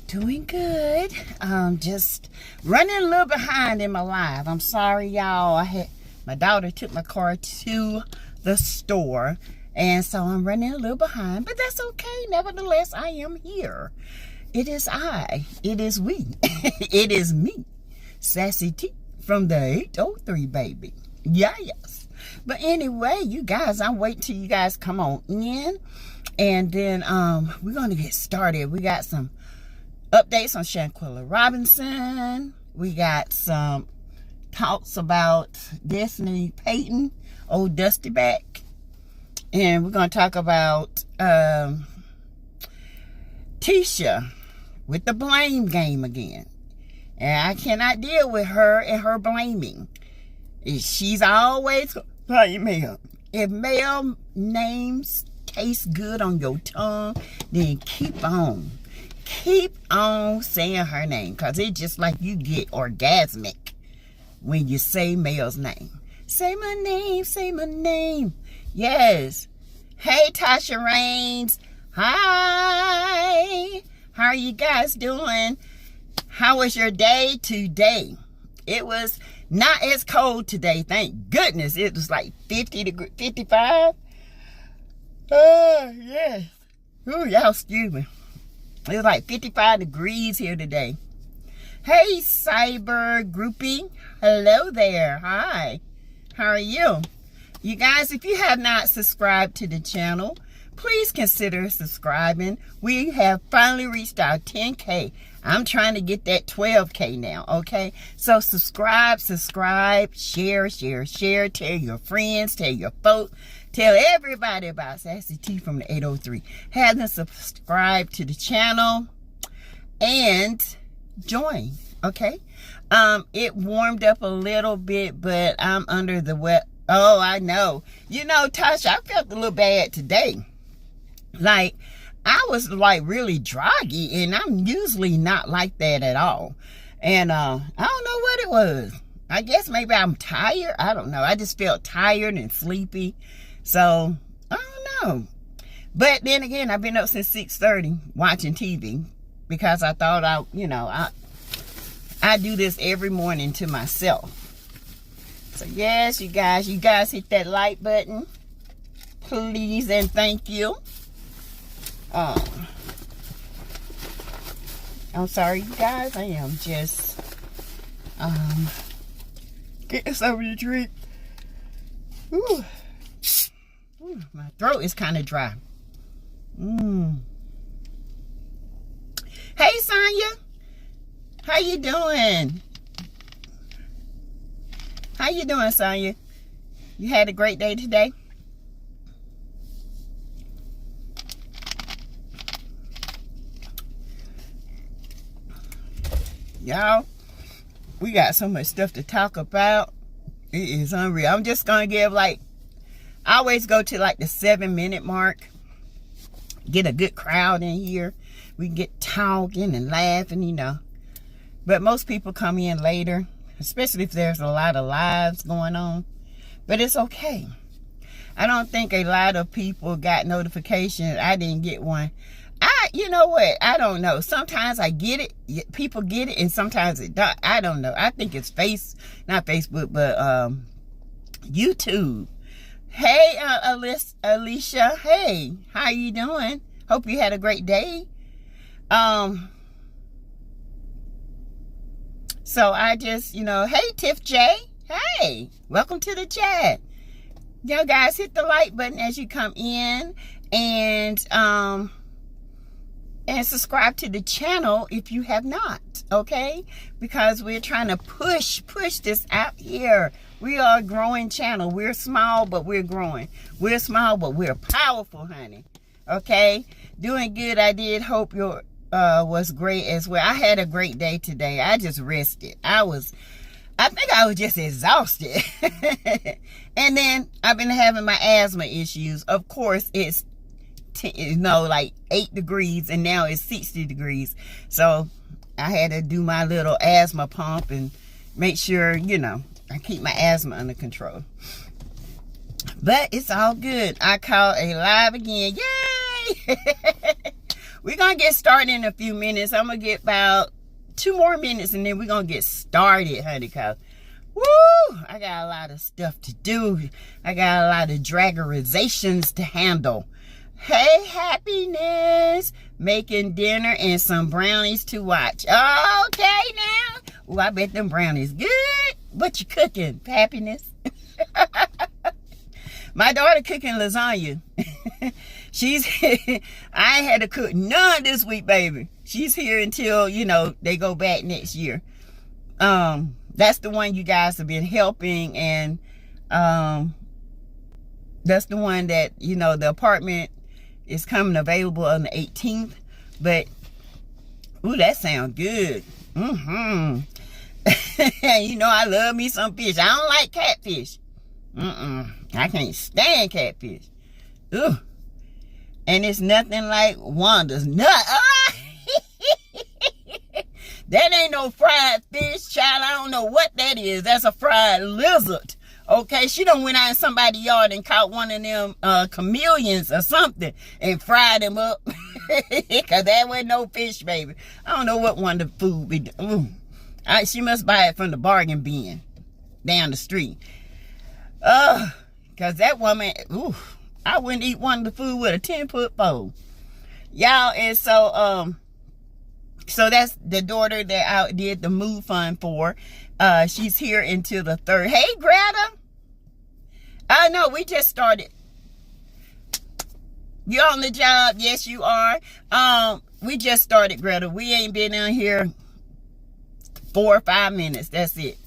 Doing good. Just running a little behind in my life. I'm sorry, y'all. My daughter took my car to the store, and so I'm running a little behind, but that's okay. Nevertheless, I am here. It is I. It is we. It is me, Sassy T from the 803, baby. Yes. But anyway, you guys, I'm waiting till you guys come on in, and then we're gonna get started. We got some updates on Shanquella Robinson. We got some talks about Destiny Payton, old Dusty back. And we're going to talk about Tisha with the blame game again. And I cannot deal with her and her blaming. She's always playing Mel. If Mel names taste good on your tongue, then keep on. Keep on saying her name, because it's just like you get orgasmic when you say Mel's name. Say my name, say my name. Yes. Hey, Tasha Raines. Hi. How are you guys doing? How was your day today? It was not as cold today, thank goodness. It was like 50 degrees, 55. Oh, yes. Oh, y'all excuse me. It was like 55 degrees here today. Hey, Cyber Groupie. Hello there. Hi. How are you? You guys, if you have not subscribed to the channel, please consider subscribing. We have finally reached our 10K. I'm trying to get that 12K now, okay? So subscribe, share. Tell your friends, tell your folks. Tell everybody about Sassy T from the 803. Have them subscribe to the channel and join, okay? It warmed up a little bit, but I'm under the wet. Oh, I know. You know, Tasha, I felt a little bad today. Like, I was like really draggy, and I'm usually not like that at all. And I don't know what it was. I guess maybe I'm tired. I don't know. I just felt tired and sleepy. So, I don't know. But then again, I've been up since 6:30 watching TV because I thought I do this every morning to myself. So, yes, you guys hit that like button, please, and thank you. I'm sorry, you guys. I am just getting something to drink. Ooh. Ooh, my throat is kind of dry. Hey, Sonya. How you doing? How you doing, Sonya? You had a great day today? Y'all, we got so much stuff to talk about. It is unreal. I'm just going to give I always go to like the 7-minute mark. Get a good crowd in here. We can get talking and laughing, But most people come in later, especially if there's a lot of lives going on. But it's okay. I don't think a lot of people got notifications. I didn't get one. You know what? I don't know. Sometimes I get it. People get it, and sometimes it don't. I don't know. I think it's not Facebook, but YouTube. Hey, Alicia. Hey, how you doing? Hope you had a great day. So I just, hey, Tiff J. Hey, welcome to the chat. Y'all guys, hit the like button as you come in, and subscribe to the channel if you have not, okay? Because we're trying to push this out here. We are a growing channel. We're small, but we're growing. We're small, but we're powerful, honey. Okay? Doing good. I did hope your was great as well. I had a great day today. I just rested. I think I was just exhausted. And then I've been having my asthma issues. Of course, it's like 8 degrees, and now it's 60 degrees. So I had to do my little asthma pump and make sure, I keep my asthma under control. But it's all good. I caught a live again. Yay! we're gonna get started in a few minutes. I'm gonna get about 2 more minutes and then we're gonna get started, honey, cause woo, I got a lot of stuff to do. I got a lot of dragarizations to handle. Hey, happiness, making dinner and some brownies to watch. Okay now. Oh, I bet them brownies good. What you cooking, happiness? My daughter cooking lasagna. She's I ain't had to cook none this week, baby. She's here until, you know, they go back next year. That's the one you guys have been helping, and that's the one that, you know, the apartment is coming available on the 18th. But ooh, that sounds good. You know, I love me some fish. I don't like catfish. I can't stand catfish. Ooh. And it's nothing like Wanda's nut. That ain't no fried fish, child. I don't know what that is. That's a fried lizard. Okay, she done went out in somebody's yard and caught one of them chameleons or something and fried them up. Because that wasn't no fish, baby. I don't know what one of the food be doing. She must buy it from the bargain bin down the street. Because that woman, I wouldn't eat one of the food with a 10-foot pole. Y'all, and so that's the daughter that I did the move fund for. She's here until the 3rd. Hey, Greta. No, we just started. You on the job? Yes, you are. We just started, Greta. We ain't been on here 4 or 5 minutes. That's it.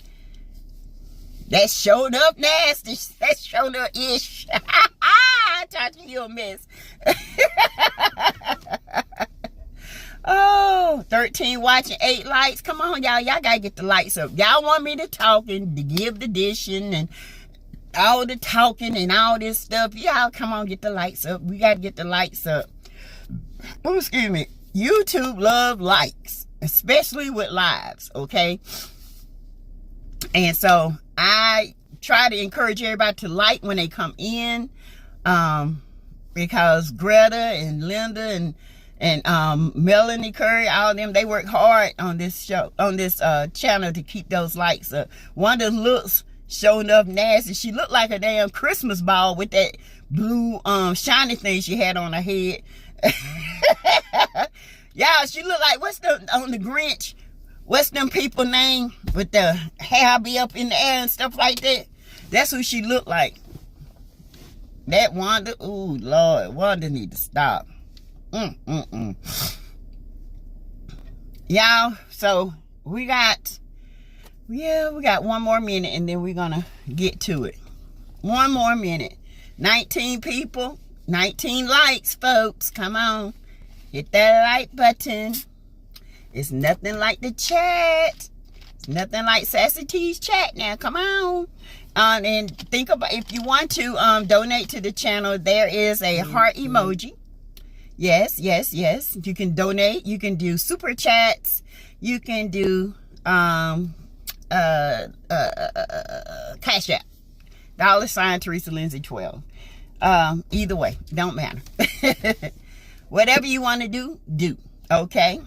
That showed up nasty. That showed up ish. I thought you a mess. Oh, 13 watching, 8 likes. Come on, y'all. Y'all gotta get the lights up. Y'all want me to talk and to give the dishing and all the talking and all this stuff. Y'all come on, get the lights up. We gotta get the lights up. Oh, excuse me. YouTube love likes, especially with lives, okay? And so I try to encourage everybody to like when they come in, because Greta and Linda and Melanie Curry, all of them, they work hard on this show, on this channel to keep those likes up. Wanda looks showing up nasty. She looked like a damn Christmas ball with that blue shiny thing she had on her head. Y'all, she looked like, what's the on the Grinch? What's them people name with the hair be up in the air and stuff like that? That's who she looked like. That Wanda, ooh, Lord, Wanda need to stop. Y'all, so we got 1 more minute and then we're gonna get to it. 1 more minute. 19 people, 19 likes, folks. Come on, hit that like button. It's nothing like the chat. It's nothing like Sassy T's chat now. Come on. And think about, if you want to donate to the channel, there is a heart emoji. Yes. You can donate. You can do super chats. You can do Cash App. $ Teresa Lindsay 12. Either way, don't matter. Whatever you want to do. Okay.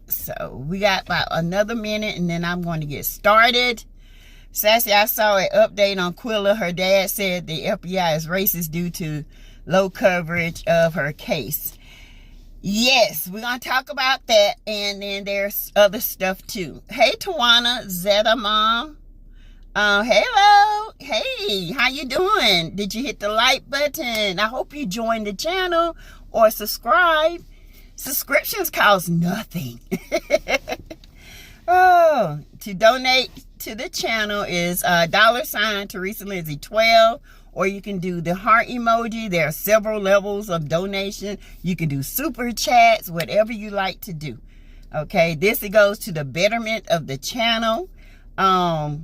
So we got about another minute and then I'm going to get started. Sassy, I saw an update on Quilla. Her dad said the FBI is racist due to low coverage of her case. Yes, we're going to talk about that. And then there's other stuff too. Hey, Tawana, Zeta Mom. Hello. Hey, how you doing? Did you hit the like button? I hope you joined the channel or subscribe. Subscriptions cost nothing. Oh, to donate to the channel is $ Teresa Lindsay 12, or you can do the heart emoji. There are several levels of donation. You can do super chats, whatever you like to do. Okay, this it goes to the betterment of the channel. I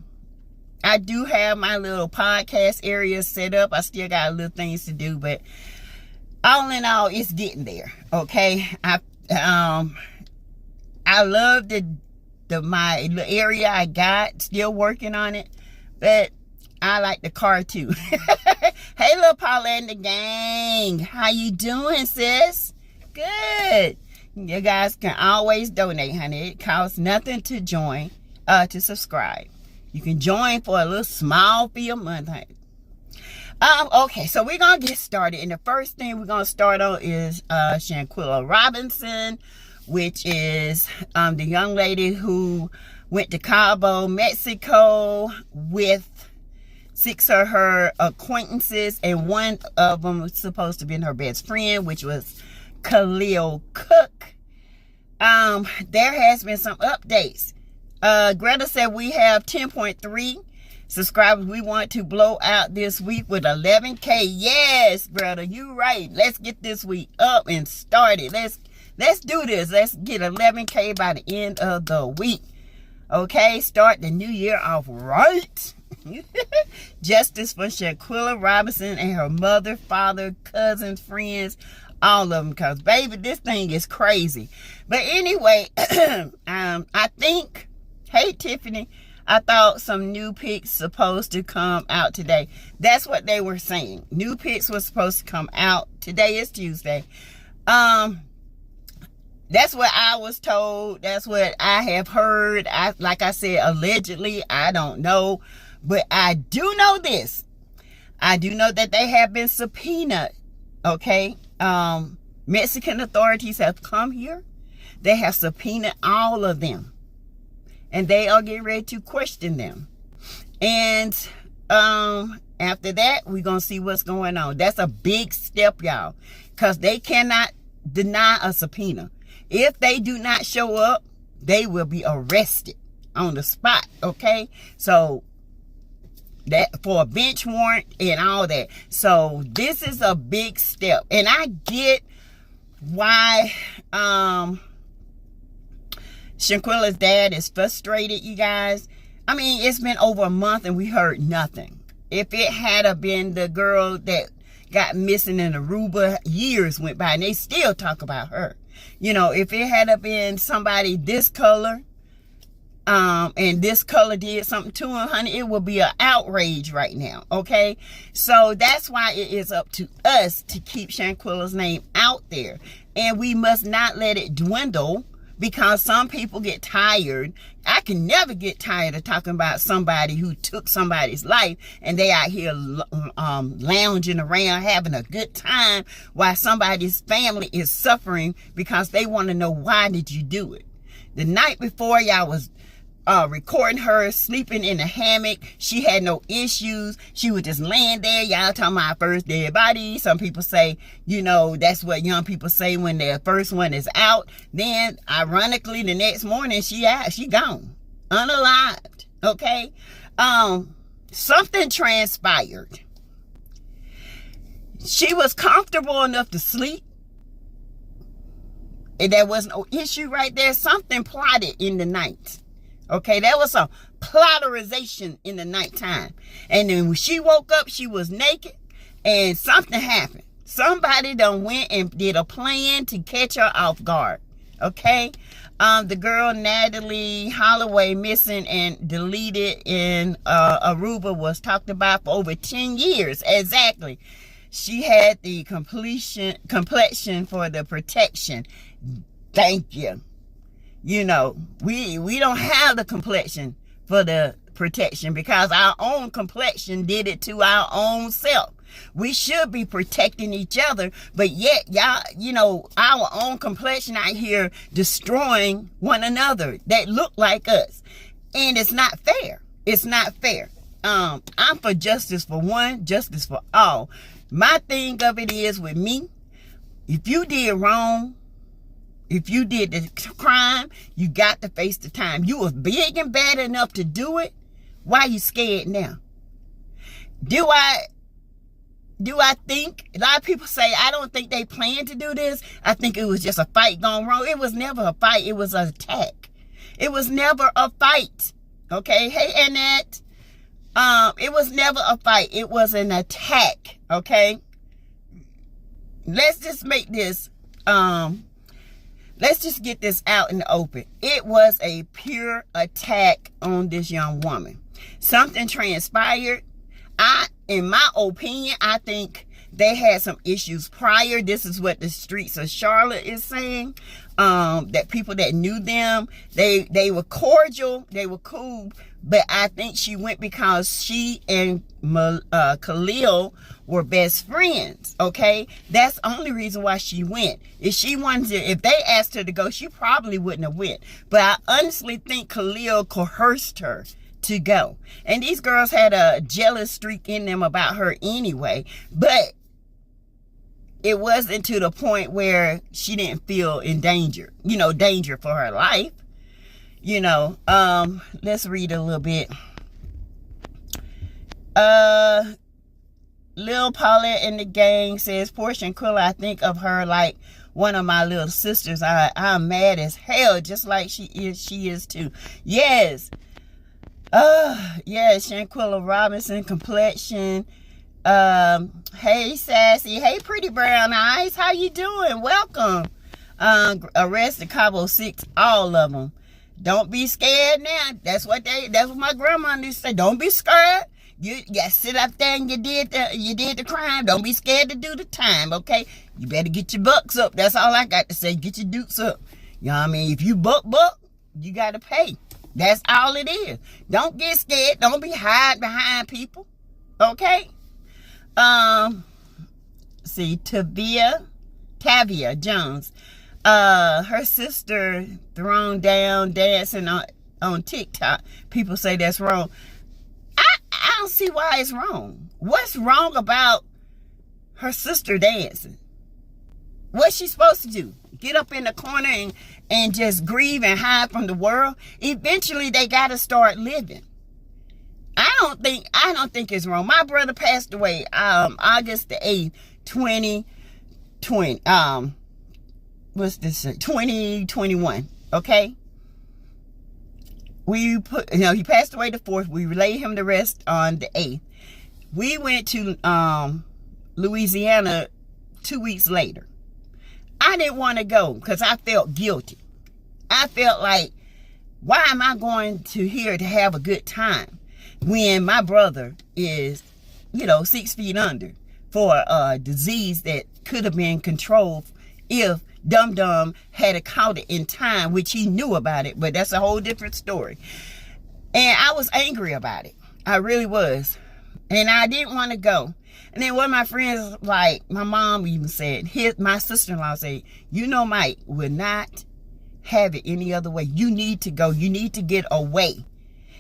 do have my little podcast area set up. I still got little things to do, but all in all, it's getting there. Okay, I love my little area I got. Still working on it, but I like the car too. Hey, little Paula and the gang, how you doing, sis? good. You guys can always donate, honey. It costs nothing to join, to subscribe. You can join for a little small fee a month, honey. Okay, so we're gonna get started, and the first thing we're gonna start on is Shanquella Robinson, which is the young lady who went to Cabo, Mexico with 6 of her acquaintances, and one of them was supposed to be her best friend, which was Khalil Cook. There has been some updates. Greta said we have 10.3 subscribers we want to blow out this week with 11K. Yes, Greta, you right. Let's get this week up and started. Let's do this. Let's get 11K by the end of the week. Okay, start the new year off right. Justice for Shanquella Robinson and her mother, father, cousins, friends, all of them, because baby, this thing is crazy. But anyway, I think, hey Tiffany, I thought some new pics supposed to come out today. That's what they were saying. New pics was supposed to come out. Today is Tuesday. That's what I was told. That's what I have heard. Like I said, allegedly, I don't know. But I do know this. I do know that they have been subpoenaed. Okay? Mexican authorities have come here. They have subpoenaed all of them. And they are getting ready to question them. And after that, we're going to see what's going on. That's a big step, y'all. Because they cannot deny a subpoena. If they do not show up, they will be arrested on the spot. Okay? So, that for a bench warrant and all that. So, this is a big step. And I get why Shanquella's dad is frustrated, you guys. I mean, it's been over a month and we heard nothing. If it had been the girl that got missing in Aruba, years went by and they still talk about her. You know, if it had been somebody this color, and this color did something to him, honey, it would be an outrage right now, okay? So that's why it is up to us to keep Shanquella's name out there. And we must not let it dwindle, because some people get tired. I can never get tired of talking about somebody who took somebody's life and they out here lounging around having a good time while somebody's family is suffering because they want to know, why did you do it? The night before, y'all was recording her sleeping in a hammock. She had no issues. She was just laying there. Y'all talking about first dead body. Some people say, you know, that's what young people say when their first one is out. Then, ironically, the next morning, she gone. Unalived. Okay? Something transpired. She was comfortable enough to sleep. And there was no issue right there. Something plotted in the night. Okay, there was a plotterization in the nighttime. And then when she woke up, she was naked and something happened. Somebody done went and did a plan to catch her off guard. Okay? The girl Natalie Holloway, missing and deleted in Aruba, was talked about for over 10 years. Exactly. She had the complexion for the protection. Thank you. You know, we don't have the complexion for the protection because our own complexion did it to our own self. We should be protecting each other, but yet, y'all, you know, our own complexion out here destroying one another that look like us. And it's not fair. It's not fair. I'm for justice for one, justice for all. My thing of it is with me, if you did wrong, if you did the crime, you got to face the time. You was big and bad enough to do it. Why are you scared now? Do I think, a lot of people say, I don't think they planned to do this. I think it was just a fight gone wrong. It was never a fight. It was an attack. It was never a fight. Okay? Hey, Annette. It was never a fight. It was an attack. Okay? Let's just make this, let's just get this out in the open. It was a pure attack on this young woman. Something transpired. In my opinion, I think they had some issues prior. This is what the streets of Charlotte is saying. That people that knew them, they were cordial, they were cool, but I think she went because she and Khalil were best friends. Okay, that's the only reason why she went. If they asked her to go, she probably wouldn't have went. But I honestly think Khalil coerced her to go, and these girls had a jealous streak in them about her anyway, but it wasn't to the point where she didn't feel in danger, danger for her life. Let's read a little bit. Lil Paulette and the gang says, poor Shanquella, I think of her like one of my little sisters. I'm mad as hell, just like she is too. Yes. Yeah, Shanquella Robinson complexion. Hey Sassy, hey Pretty Brown Eyes, how you doing? Welcome. Arrested Cabo 6, all of them. Don't be scared now. That's what my grandma used to say. Don't be scared. You sit up there and you did the crime. Don't be scared to do the time, okay? You better get your bucks up. That's all I got to say. Get your dukes up. You know what I mean? If you buck, you gotta pay. That's all it is. Don't get scared. Don't be hide behind people. Okay? See, Tavia Jones. Her sister thrown down dancing on TikTok. People say that's wrong. I don't see why it's wrong. What's wrong about her sister dancing? What's she supposed to do? Get up in the corner and just grieve and hide from the world? Eventually they gotta start living. I don't think it's wrong. My brother passed away August the 8th, 2020. What's this? 2021. Okay. He passed away the 4th. We relayed him the rest on the 8th. We went to Louisiana 2 weeks later. I didn't want to go because I felt guilty. I felt like, why am I going to here to have a good time when my brother is, 6 feet under for a disease that could have been controlled if Dum Dum had caught it in time, which he knew about it, but that's a whole different story. And I was angry about it. I really was. And I didn't want to go. And then one of my friends, like my mom even said, my sister-in-law said, Mike would not have it any other way. You need to go. You need to get away.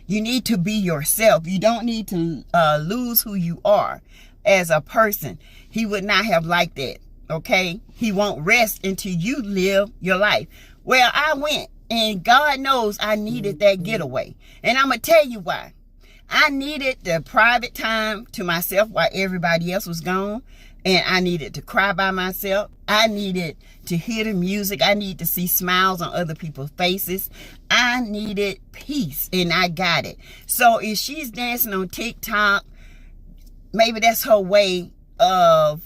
You need to be yourself. You don't need to lose who you are as a person. He would not have liked that. Okay? He won't rest until you live your life. Well, I went, and God knows I needed that getaway. And I'm going to tell you why. I needed the private time to myself while everybody else was gone. And I needed to cry by myself. I needed to hear the music. I needed to see smiles on other people's faces. I needed peace, and I got it. So if she's dancing on TikTok, maybe that's her way of,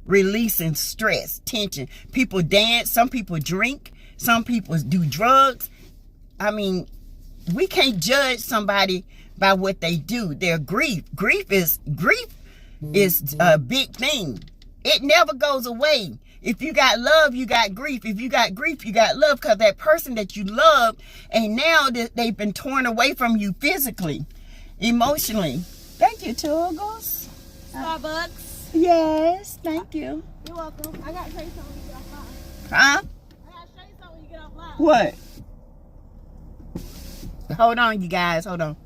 releasing stress, tension. People dance. Some people drink. Some people do drugs. I mean, we can't judge somebody by what they do. Their grief is a big thing. It never goes away. If you got love, you got grief. If you got grief, you got love, because that person that you loved, and now that they've been torn away from you physically, emotionally. Thank you, Tuggles. Starbucks. Yes, thank you. You're welcome. I got to show you something when you get off live. Huh? I got to show you something when you get off live. What? Hold on, you guys. Hold on.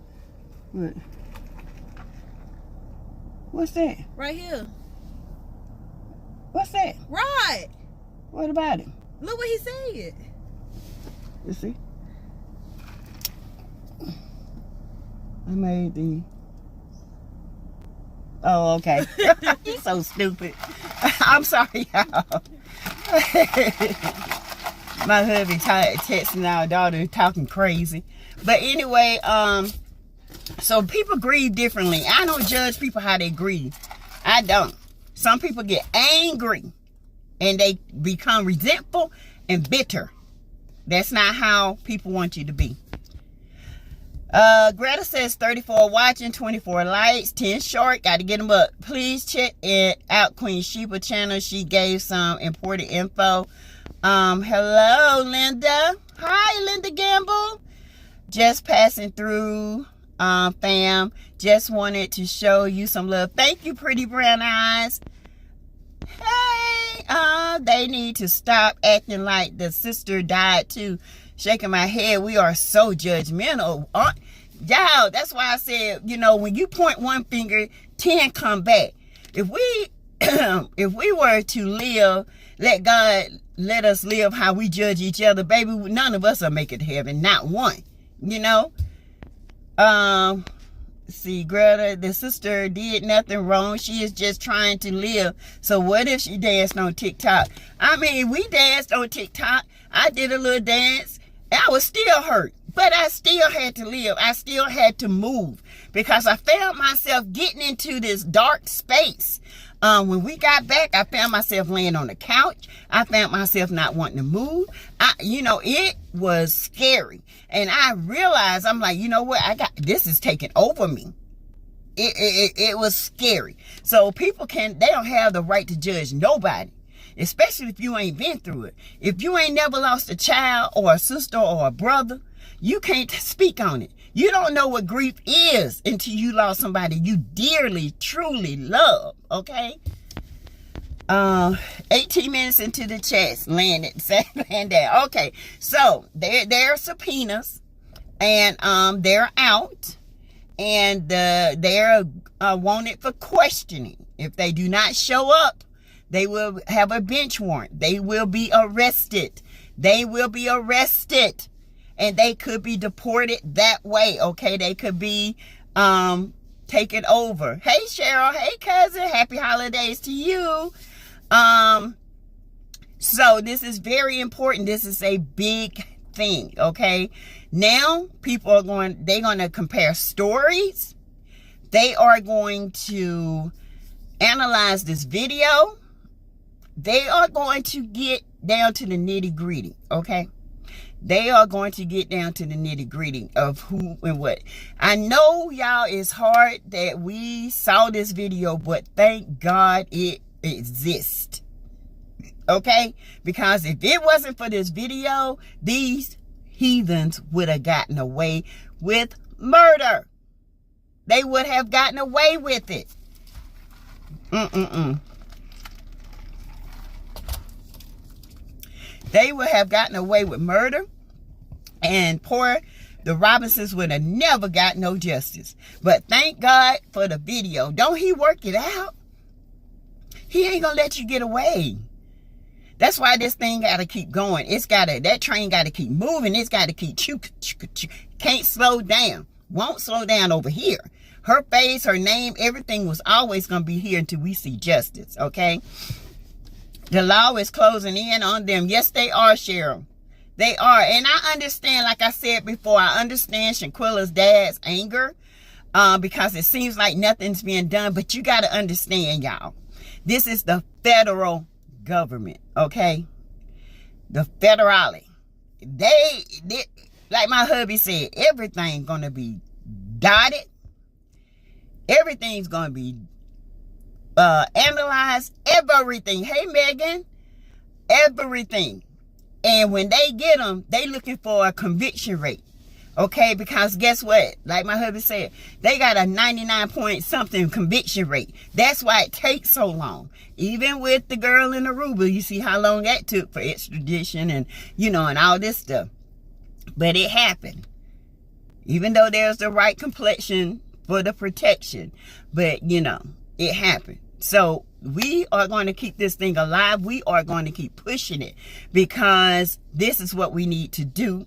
What? What's that? Right here. What's that? Right. What about it? Look what he said. You see? I made the... Oh, okay. He's so stupid. I'm sorry, y'all. My hubby texting our daughter talking crazy. But anyway, so people grieve differently. I don't judge people how they grieve. I don't. Some people get angry and they become resentful and bitter. That's not how people want you to be. Greta says 34 watching, 24 likes, 10 short. Got to get them up. Please check it out, Queen Sheba channel. She gave some important info. Hello, Linda. Hi, Linda Gamble. Just passing through, fam. Just wanted to show you some love. Thank you, pretty brown eyes. Hey, they need to stop acting like the sister died too. Shaking my head. We are so judgmental. Y'all, that's why I said, you know, when you point one finger, 10 come back. If we if we were to live, let God let us live how we judge each other, baby, none of us will make it to heaven. Not one. You know? See, Greta, the sister did nothing wrong. She is just trying to live. So what if she danced on TikTok? I mean, we danced on TikTok. I did a little dance. I was still hurt, but I still had to live. I still had to move because I found myself getting into this dark space. When we got back, I found myself laying on the couch. I found myself not wanting to move. It was scary. And I realized, I'm like, you know what? This is taking over me. It was scary. So people they don't have the right to judge nobody. Especially if you ain't been through it. If you ain't never lost a child or a sister or a brother, you can't speak on it. You don't know what grief is until you lost somebody you dearly, truly love. Okay? 18 minutes into the chat, land down. Okay, so there are subpoenas, and they're out, and they're wanted for questioning. If they do not show up, they will have a bench warrant. They will be arrested. They will be arrested. And they could be deported that way. Okay, they could be taken over. Hey, Cheryl. Hey, cousin. Happy holidays to you. So this is very important. This is a big thing. Okay. Now people are they're going to compare stories. They are going to analyze this video. They are going to get down to the nitty gritty, okay? They are going to get down to the nitty gritty of who and what. I know, y'all, it's hard that we saw this video, but thank God it exists, okay? Because if it wasn't for this video, these heathens would have gotten away with murder. They would have gotten away with it. They would have gotten away with murder, and the Robinsons would have never got no justice. But thank God for the video. Don't he work it out? He ain't gonna let you get away. That's why this thing gotta keep going. That train gotta keep moving. It's gotta keep can't slow down. Won't slow down over here. Her face, her name, everything was always gonna be here until we see justice, okay? The law is closing in on them. Yes, they are, Cheryl. They are. And I understand, like I said before, I understand Shanquella's dad's anger because it seems like nothing's being done. But you got to understand, y'all. This is the federal government, okay? The federale. They like my hubby said, everything's going to be dotted. Everything's going to be analyze everything. Hey, Megan. Everything. And when they get them, they looking for a conviction rate. Okay, because guess what? Like my husband said, they got a 99 point something conviction rate. That's why it takes so long. Even with the girl in Aruba, you see how long that took for extradition and, and all this stuff. But it happened. Even though there's the right complexion for the protection. But, it happened. So we are going to keep this thing alive. We are going to keep pushing it because this is what we need to do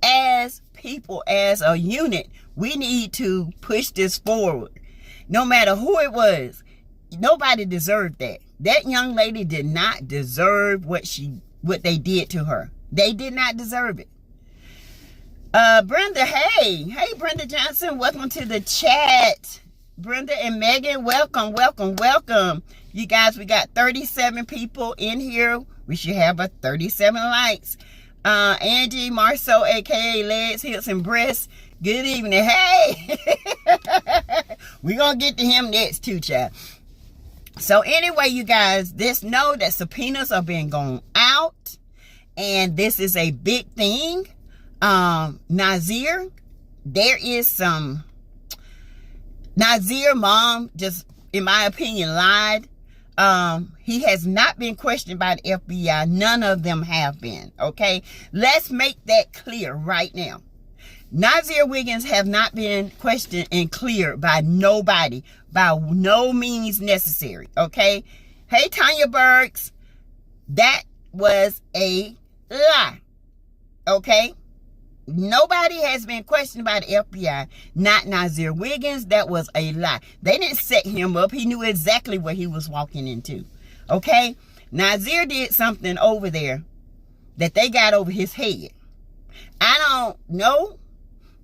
as people, as a unit. We need to push this forward. No matter who it was, nobody deserved that. That young lady did not deserve what they did to her. They did not deserve it. Brenda, hey, Brenda Johnson, welcome to the chat. Brenda and Megan, welcome. You guys, we got 37 people in here. We should have 37 likes. Angie Marceau, aka Legs, Hips, and Breasts. Good evening. Hey. We're going to get to him next too, child. So anyway, you guys, just know that subpoenas are being going out. And this is a big thing. Nazir, there is some... Nazir mom just, in my opinion, lied. He has not been questioned by the FBI. None of them have been. Okay, let's make that clear right now. Nazir Wiggins have not been questioned and cleared by nobody, by no means necessary. Okay, hey Tanya Burks, that was a lie. Okay, nobody has been questioned by the FBI, not Nazir Wiggins. That was a lie. They didn't set him up. He knew exactly what he was walking into. Okay? Nazir did something over there that they got over his head. I don't know,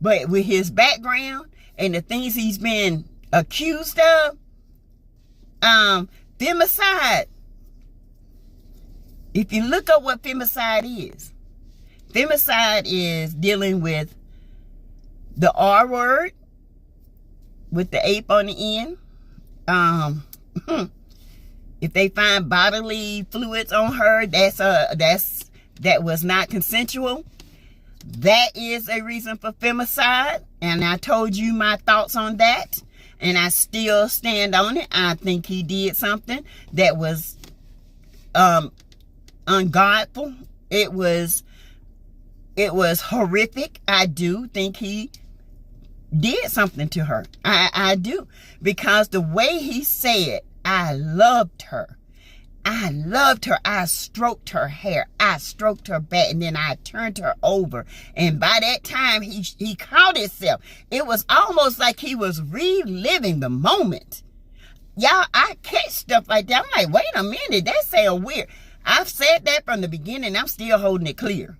but with his background and the things he's been accused of, femicide. If you look up what femicide is, femicide is dealing with the R word with the ape on the end. If they find bodily fluids on her, that was not consensual. That is a reason for femicide, and I told you my thoughts on that, and I still stand on it. I think he did something that was ungodful. It was horrific. I do think he did something to her. I do. Because the way he said, I loved her. I loved her. I stroked her hair. I stroked her back, and then I turned her over. And by that time, he caught himself. It was almost like he was reliving the moment. Y'all, I catch stuff like that. I'm like, wait a minute. That sounds weird. I've said that from the beginning. I'm still holding it clear.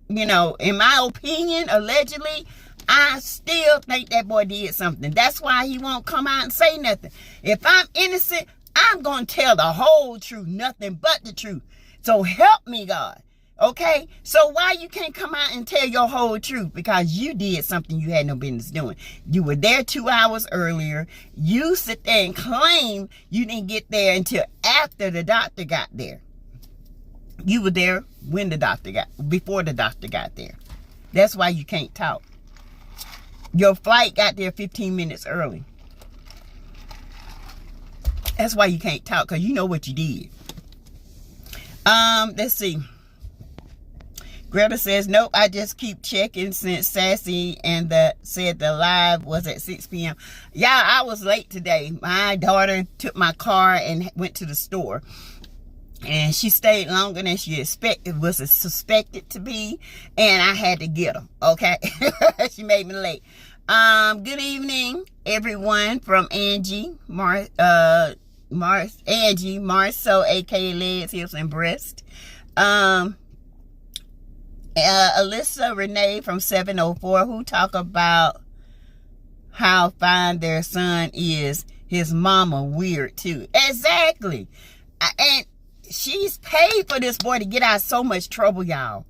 You know, in my opinion, allegedly, I still think that boy did something. That's why he won't come out and say nothing. If I'm innocent, I'm going to tell the whole truth, nothing but the truth. So help me, God. Okay? So why you can't come out and tell your whole truth? Because you did something you had no business doing. You were there 2 hours earlier. You sit there and claim you didn't get there until after the doctor got there. You were there before the doctor got there. That's why you can't talk. Your flight got there 15 minutes early. That's why you can't talk, because you know what you did. Let's see. Greta says, nope, I just keep checking since Sassy and said the live was at 6 p.m. Yeah, I was late today. My daughter took my car and went to the store. And she stayed longer than she was suspected to be. And I had to get her. Okay. She made me late. Good evening, everyone, from Angie, Angie, Marceau, aka Legs, Hips, and Breast. Alyssa Renee from 704, who talk about how fine their son is. His mama weird too. Exactly. And she's paid for this boy to get out of so much trouble, y'all.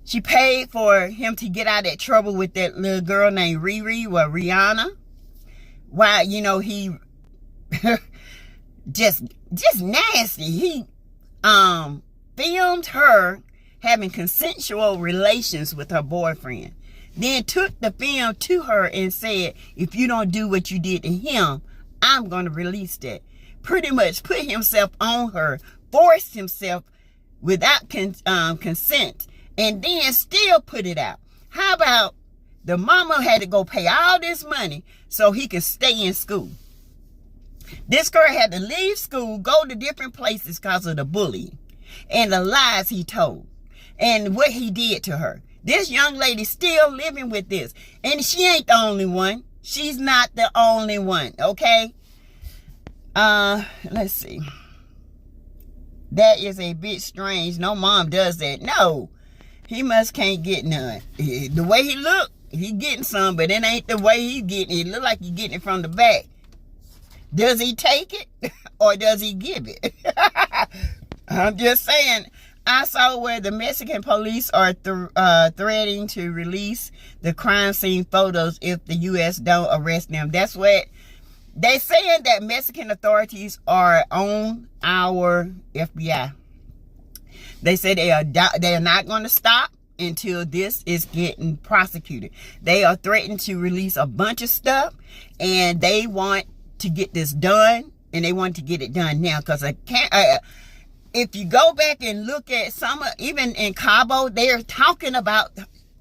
She paid for him to get out of that trouble with that little girl named Riri or Rihanna. Why, you know, he just nasty. He filmed her having consensual relations with her boyfriend. Then took the film to her and said, if you don't do what you did to him, I'm going to release that. Pretty much put himself on her, forced himself without consent, and then still put it out. How about the mama had to go pay all this money so he could stay in school? This girl had to leave school, go to different places because of the bullying and the lies he told and what he did to her. This young lady still living with this, and she ain't the only one. She's not the only one, okay? Let's see. That is a bit strange. No mom does that. No, he must can't get none. The way he look, he getting some, but it ain't the way he getting it. It look like he getting it from the back. Does he take it or does he give it? I'm just saying, I saw where the Mexican police are threatening to release the crime scene photos if the U.S. don't arrest them. That's what they're saying, that Mexican authorities are on our FBI. They say they are not going to stop until this is getting prosecuted. They are threatening to release a bunch of stuff, and they want to get this done, and they want to get it done now, because I can't. If you go back and look at some, even in Cabo, they're talking about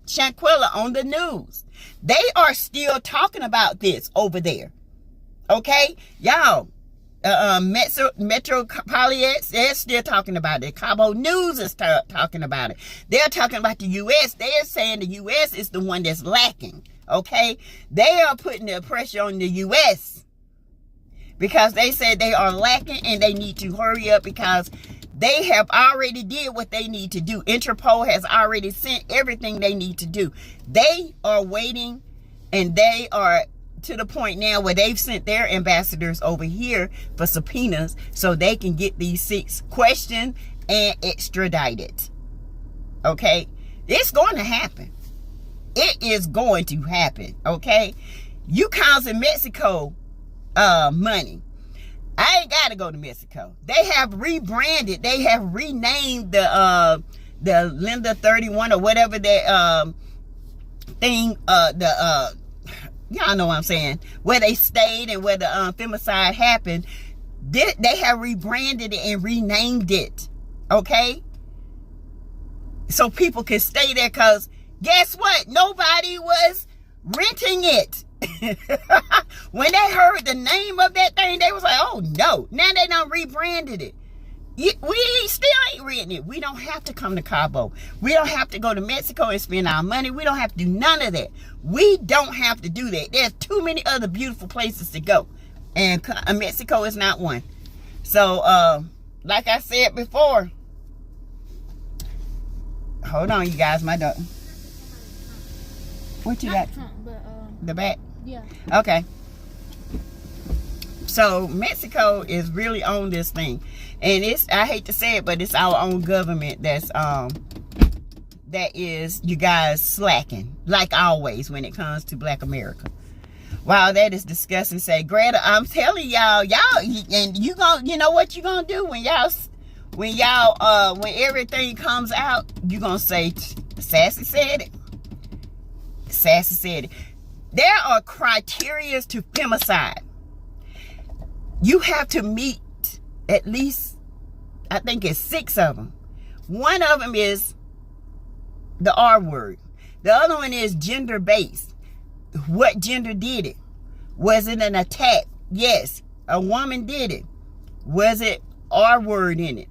Shanquella on the news. They are still talking about this over there. Okay, y'all. Metropolitan, they're still talking about it. Cabo News is talking about it. They're talking about the U.S. They're saying the U.S. is the one that's lacking. Okay, they are putting the pressure on the U.S. because they said they are lacking and they need to hurry up, because they have already did what they need to do. Interpol has already sent everything they need to do. They are waiting, and they are to the point now where they've sent their ambassadors over here for subpoenas so they can get these 6 questioned and extradited. Okay? It's going to happen. It is going to happen. Okay? You causing Mexico money. I ain't got to go to Mexico. They have rebranded. They have renamed the Linda 31 or whatever that thing, y'all know what I'm saying, where they stayed and where the femicide happened. They have rebranded it and renamed it. Okay? So people can stay there, because guess what? Nobody was renting it. When they heard the name of that thing, they was like, oh no. Now they done rebranded it. We still ain't renting it. We don't have to come to Cabo. We don't have to go to Mexico and spend our money. We don't have to do none of that. We don't have to do that. There's too many other beautiful places to go, and Mexico is not one. So like I said before, hold on you guys, my dog. What you got? The back? Yeah. Okay. So Mexico is really on this thing, and I hate to say it, but it's our own government that is, you guys, slacking like always when it comes to Black America. Wow, that is disgusting. Say, Greta, I'm telling y'all, and you know what you gonna do when when everything comes out, you gonna say, Sassy said it. Sassy said it. There are criteria to femicide. You have to meet at least, I think it's 6 of them. One of them is the R word. The other one is gender-based. What gender did it? Was it an attack? Yes. A woman did it. Was it R word in it?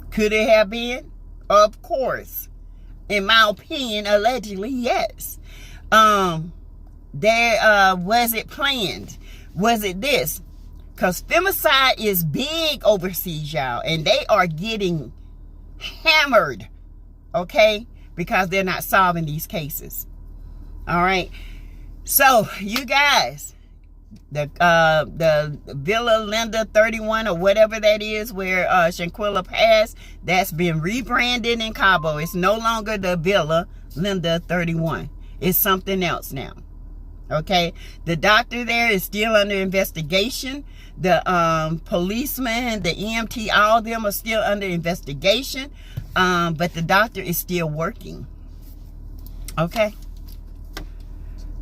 Could it have been? Of course. In my opinion, allegedly, yes. Was it planned? Was it this? Because femicide is big overseas, y'all, and they are getting hammered, okay, because they're not solving these cases. All right, so you guys, the Villa Linda 31 or whatever that is, where Shanquella passed, that's been rebranded in Cabo. It's no longer the Villa Linda 31. It's something else now. Okay, the doctor there is still under investigation. The policeman, the EMT, all of them are still under investigation. But the doctor is still working. Okay.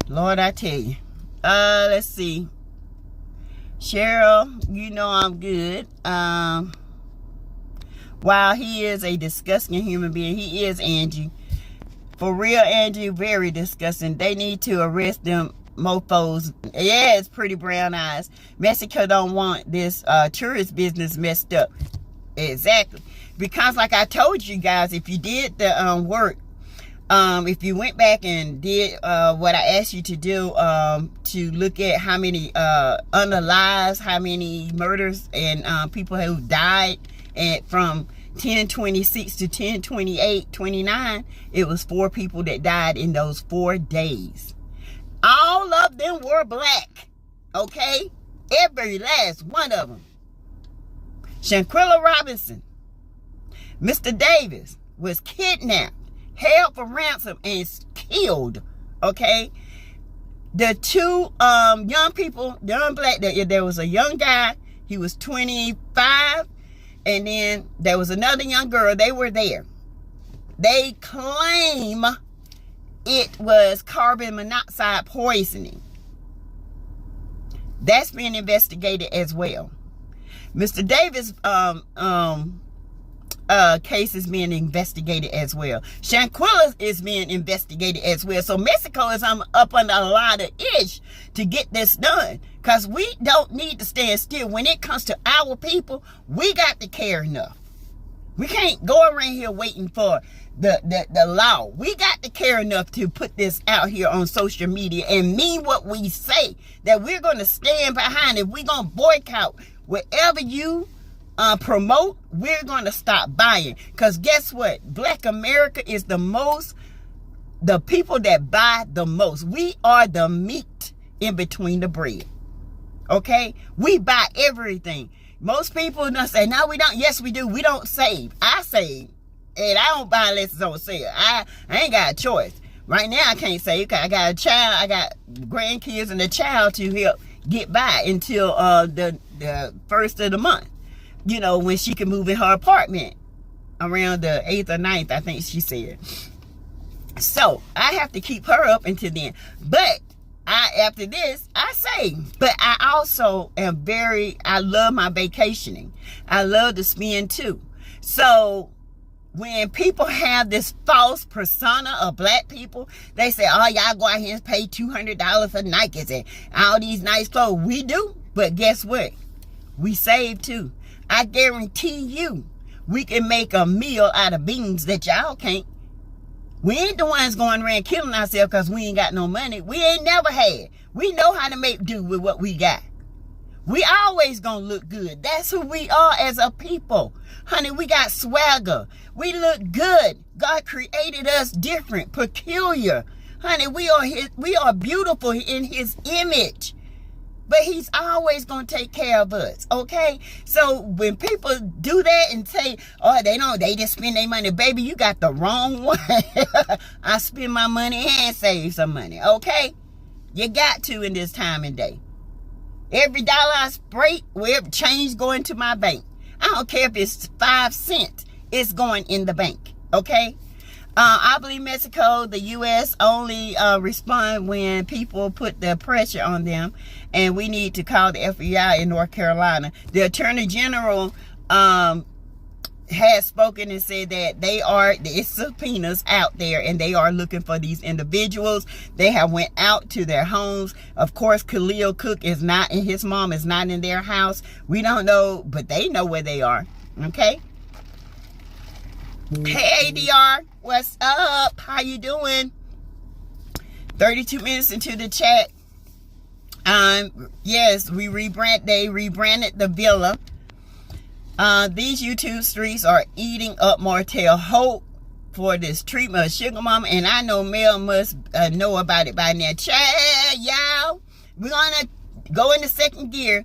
Lord, I tell you. Let's see. Cheryl, you know I'm good. While he is a disgusting human being, he is, Angie. For real, Angie, very disgusting. They need to arrest them mofos. Yes, pretty brown eyes. Mexico don't want this tourist business messed up. Exactly. Because like I told you guys, if you did the work, if you went back and did what I asked you to do, to look at how many unalives, how many murders and people who died from 10/26 to 10/28/29, it was 4 people that died in those 4 days. All of them were black. Okay? Every last one of them. Shanquella Robinson. Mr. Davis was kidnapped, held for ransom, and killed. Okay? The two young people, young black, there was a young guy, he was 25, and then there was another young girl, they were there. They claim it was carbon monoxide poisoning. That's being investigated as well. Mr. Davis case is being investigated as well. Shanquella is being investigated as well. So Mexico is up under a lot of ish to get this done, because we don't need to stand still. When it comes to our people, we got to care enough. We can't go around here waiting for the law. We got to care enough to put this out here on social media and mean what we say, that we're going to stand behind it. We're going to boycott whatever you promote. We're going to stop buying, because guess what? Black America is the people that buy the most. We are the meat in between the bread. Okay? We buy everything. Most people don't say, no, we don't. Yes, we do. We don't save. I save. And I don't buy unless it's on sale. I ain't got a choice. Right now, I can't save, because I got a child. I got grandkids and a child to help get by until the first of the month. You know, when she can move in her apartment around the 8th or 9th, I think she said. So I have to keep her up until then. But after this, I save. But I also am I love my vacationing. I love to spend too. So when people have this false persona of black people, they say, oh, y'all go out here and pay $200 for Nikes and all these nice clothes. We do. But guess what? We save too. I guarantee you, we can make a meal out of beans that y'all can't. We ain't the ones going around killing ourselves because we ain't got no money. We ain't never had. We know how to make do with what we got. We always gonna look good. That's who we are as a people. Honey, we got swagger. We look good. God created us different, peculiar. Honey, we are beautiful in his image. But he's always going to take care of us, okay? So when people do that and say, oh, they just spend their money. Baby, you got the wrong one. I spend my money and save some money, okay? You got to in this time and day. Every dollar I spray, every change going to my bank. I don't care if it's 5 cents. It's going in the bank, okay? I believe Mexico, the U.S. only respond when people put the pressure on them, and we need to call the FBI in North Carolina. The Attorney General has spoken and said that it's subpoenas out there, and they are looking for these individuals. They have went out to their homes. Of course, Khalil Cook is not, and his mom is not in their house. We don't know, but they know where they are, okay? Hey ADR, what's up? How you doing? 32 minutes into the chat. Yes, they rebranded the villa. These YouTube streets are eating up Martell Holt for this treatment of Sugar Mama, and I know Mel must know about it by now. Chat, y'all. We're gonna go into second gear.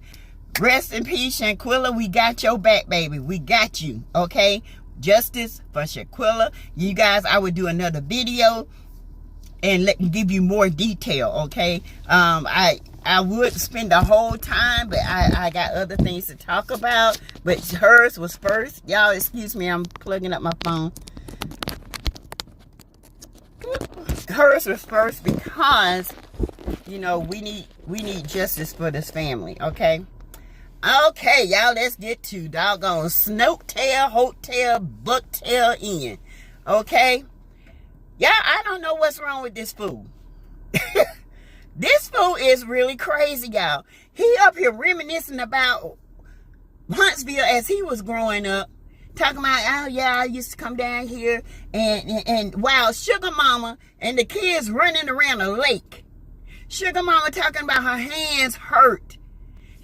Rest in peace, Shanquella. We got your back, baby. We got you, okay? Justice for Shanquella. You guys, I would do another video and give you more detail, okay? I would spend the whole time, but I got other things to talk about. But hers was first. Y'all, excuse me, I'm plugging up my phone. Hers was first because, you know, we need justice for this family, okay? Okay, y'all, let's get to doggone Snoketail, Hotel, Bucktail Inn. Okay? Y'all, I don't know what's wrong with this fool. This fool is really crazy, y'all. He up here reminiscing about Huntsville as he was growing up. Talking about, oh yeah, I used to come down here and while Sugar Mama and the kids running around a lake. Sugar Mama talking about her hands hurt.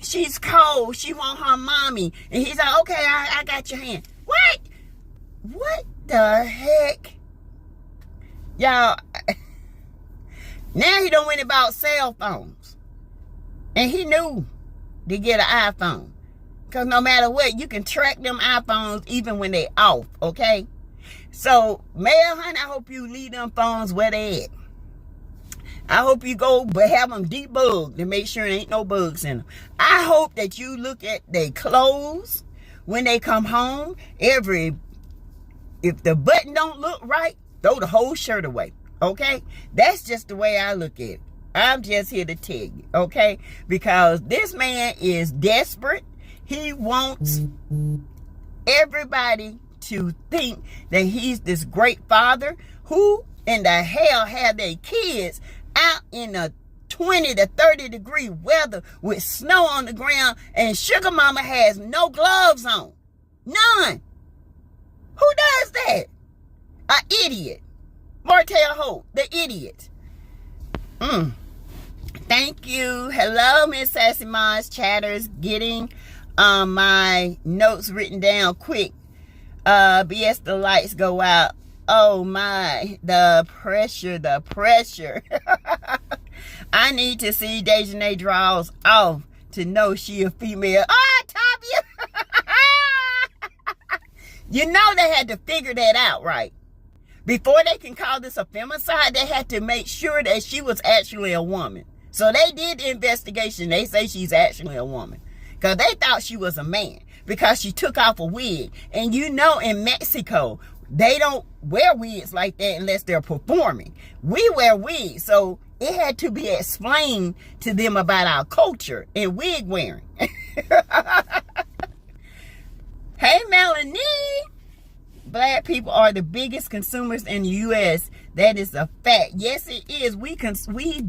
She's cold. She want her mommy. And he's like, okay, I got your hand. What? What the heck? Y'all, now he done went about cell phones. And he knew to get an iPhone. Because no matter what, you can track them iPhones even when they off, okay? So, Mel, honey, I hope you leave them phones where they at. I hope you go but have them debugged to make sure there ain't no bugs in them. I hope that you look at their clothes when they come home. If the button don't look right, throw the whole shirt away, okay? That's just the way I look at it. I'm just here to tell you, okay? Because this man is desperate. He wants everybody to think that he's this great father. Who in the hell have their kids out in a 20 to 30 degree weather with snow on the ground, and sugar mama has no gloves on? None. Who does that? An idiot. Martell Holt, the idiot. Thank you. Hello, Miss Sassy Ma's chatters. Getting my notes written down quick. BS, the lights go out. Oh my, the pressure. I need to see Dejanay draws off to know she a female. Oh, Tavia. You know they had to figure that out, right? Before they can call this a femicide, they had to make sure that she was actually a woman. So they did the investigation. They say she's actually a woman. Because they thought she was a man. Because she took off a wig. And you know in Mexico, they don't wear wigs like that unless they're performing. We wear wigs. So it had to be explained to them about our culture and wig wearing. Hey, Melanie. Black people are the biggest consumers in the U.S. That is a fact. Yes, it is. We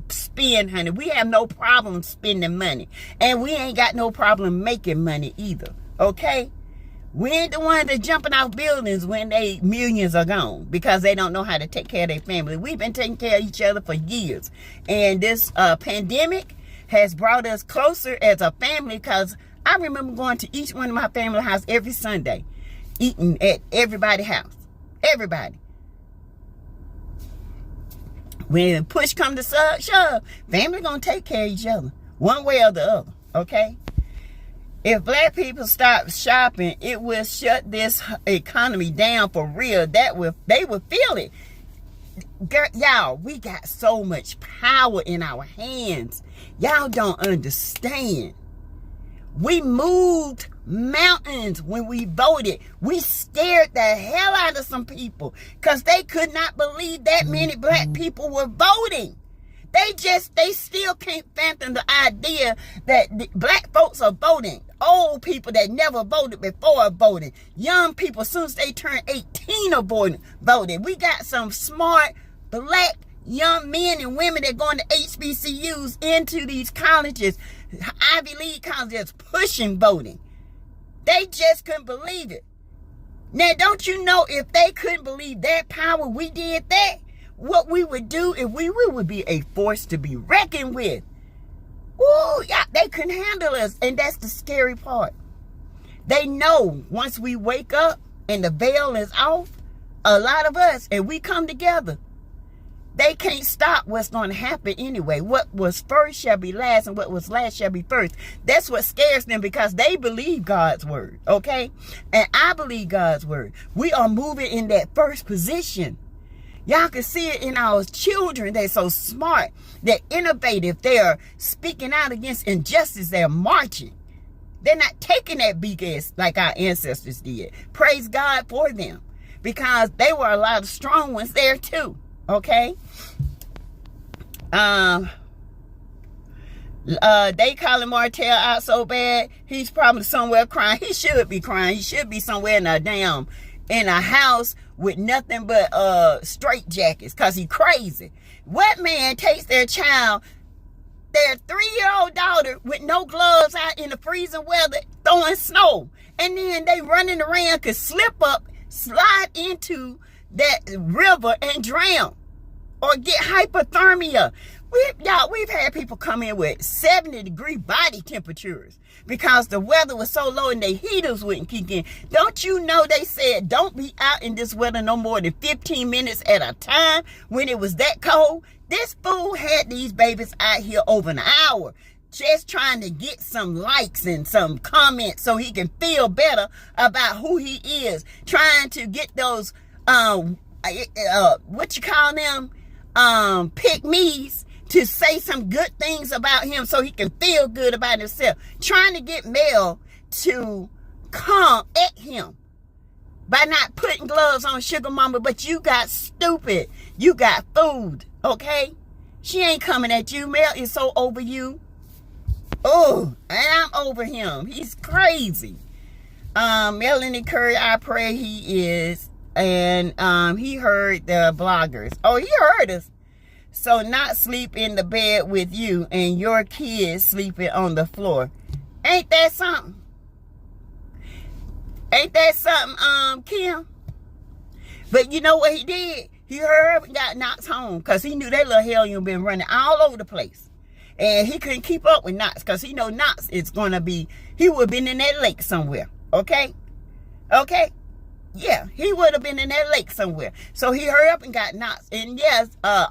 spend, honey. We have no problem spending money. And we ain't got no problem making money either. Okay? We ain't the ones that jumping off buildings when they millions are gone because they don't know how to take care of their family. We've been taking care of each other for years. And this pandemic has brought us closer as a family, because I remember going to each one of my family house every Sunday, eating at everybody's house. Everybody. When push come to shove, family gonna take care of each other one way or the other, okay? If black people stop shopping, it will shut this economy down for real. They will feel it. Girl, y'all, we got so much power in our hands. Y'all don't understand. We moved mountains when we voted. We scared the hell out of some people because they could not believe that many black people were voting. They still can't fathom the idea that the black folks are voting. Old people that never voted before are voting. Young people, as soon as they turn 18 are voting. We got some smart black young men and women that going to HBCUs, into these colleges, Ivy League colleges, pushing voting. They just couldn't believe it. Now, don't you know, if they couldn't believe that power, we did that, what we would do if we would be a force to be reckoned with. Ooh, yeah, they couldn't handle us. And that's the scary part. They know once we wake up and the veil is off, a lot of us, and we come together, they can't stop what's going to happen anyway. What was first shall be last, and what was last shall be first. That's what scares them, because they believe God's word, okay? And I believe God's word. We are moving in that first position. Y'all can see it in our children. They're so smart. They're innovative. They're speaking out against injustice. They're marching. They're not taking that BS like our ancestors did. Praise God for them, because they were a lot of strong ones there too. Okay? They calling Martell out so bad. He's probably somewhere crying. He should be crying. He should be somewhere in a house with nothing but straight jackets, because he crazy. What man takes their child, their 3-year-old daughter, with no gloves out in the freezing weather, throwing snow, and then they running around, could slip up, slide into that river and drown or get hypothermia? We've had people come in with 70-degree body temperatures because the weather was so low and their heaters wouldn't kick in. Don't you know they said don't be out in this weather no more than 15 minutes at a time when it was that cold? This fool had these babies out here over an hour. just trying to get some likes and some comments so he can feel better about who he is. Trying to get those, what you call them, pick-me's to say some good things about him so he can feel good about himself. Trying to get Mel to come at him by not putting gloves on Sugar Mama, but you got stupid. You got fooled, okay? She ain't coming at you. Mel is so over you. Oh, and I'm over him. He's crazy. Melanie Curry, I pray he is. And he heard the bloggers. Oh, he heard us. So not sleep in the bed with you and your kids sleeping on the floor. Ain't that something? Ain't that something, Kim? But you know what he did? He heard and got Knox home because he knew that little hellion been running all over the place. And he couldn't keep up with Knox because he know Knox is going to be, he would have been in that lake somewhere. Okay? Okay? Yeah, he would have been in that lake somewhere. So he hurried up and got Knox. And yes,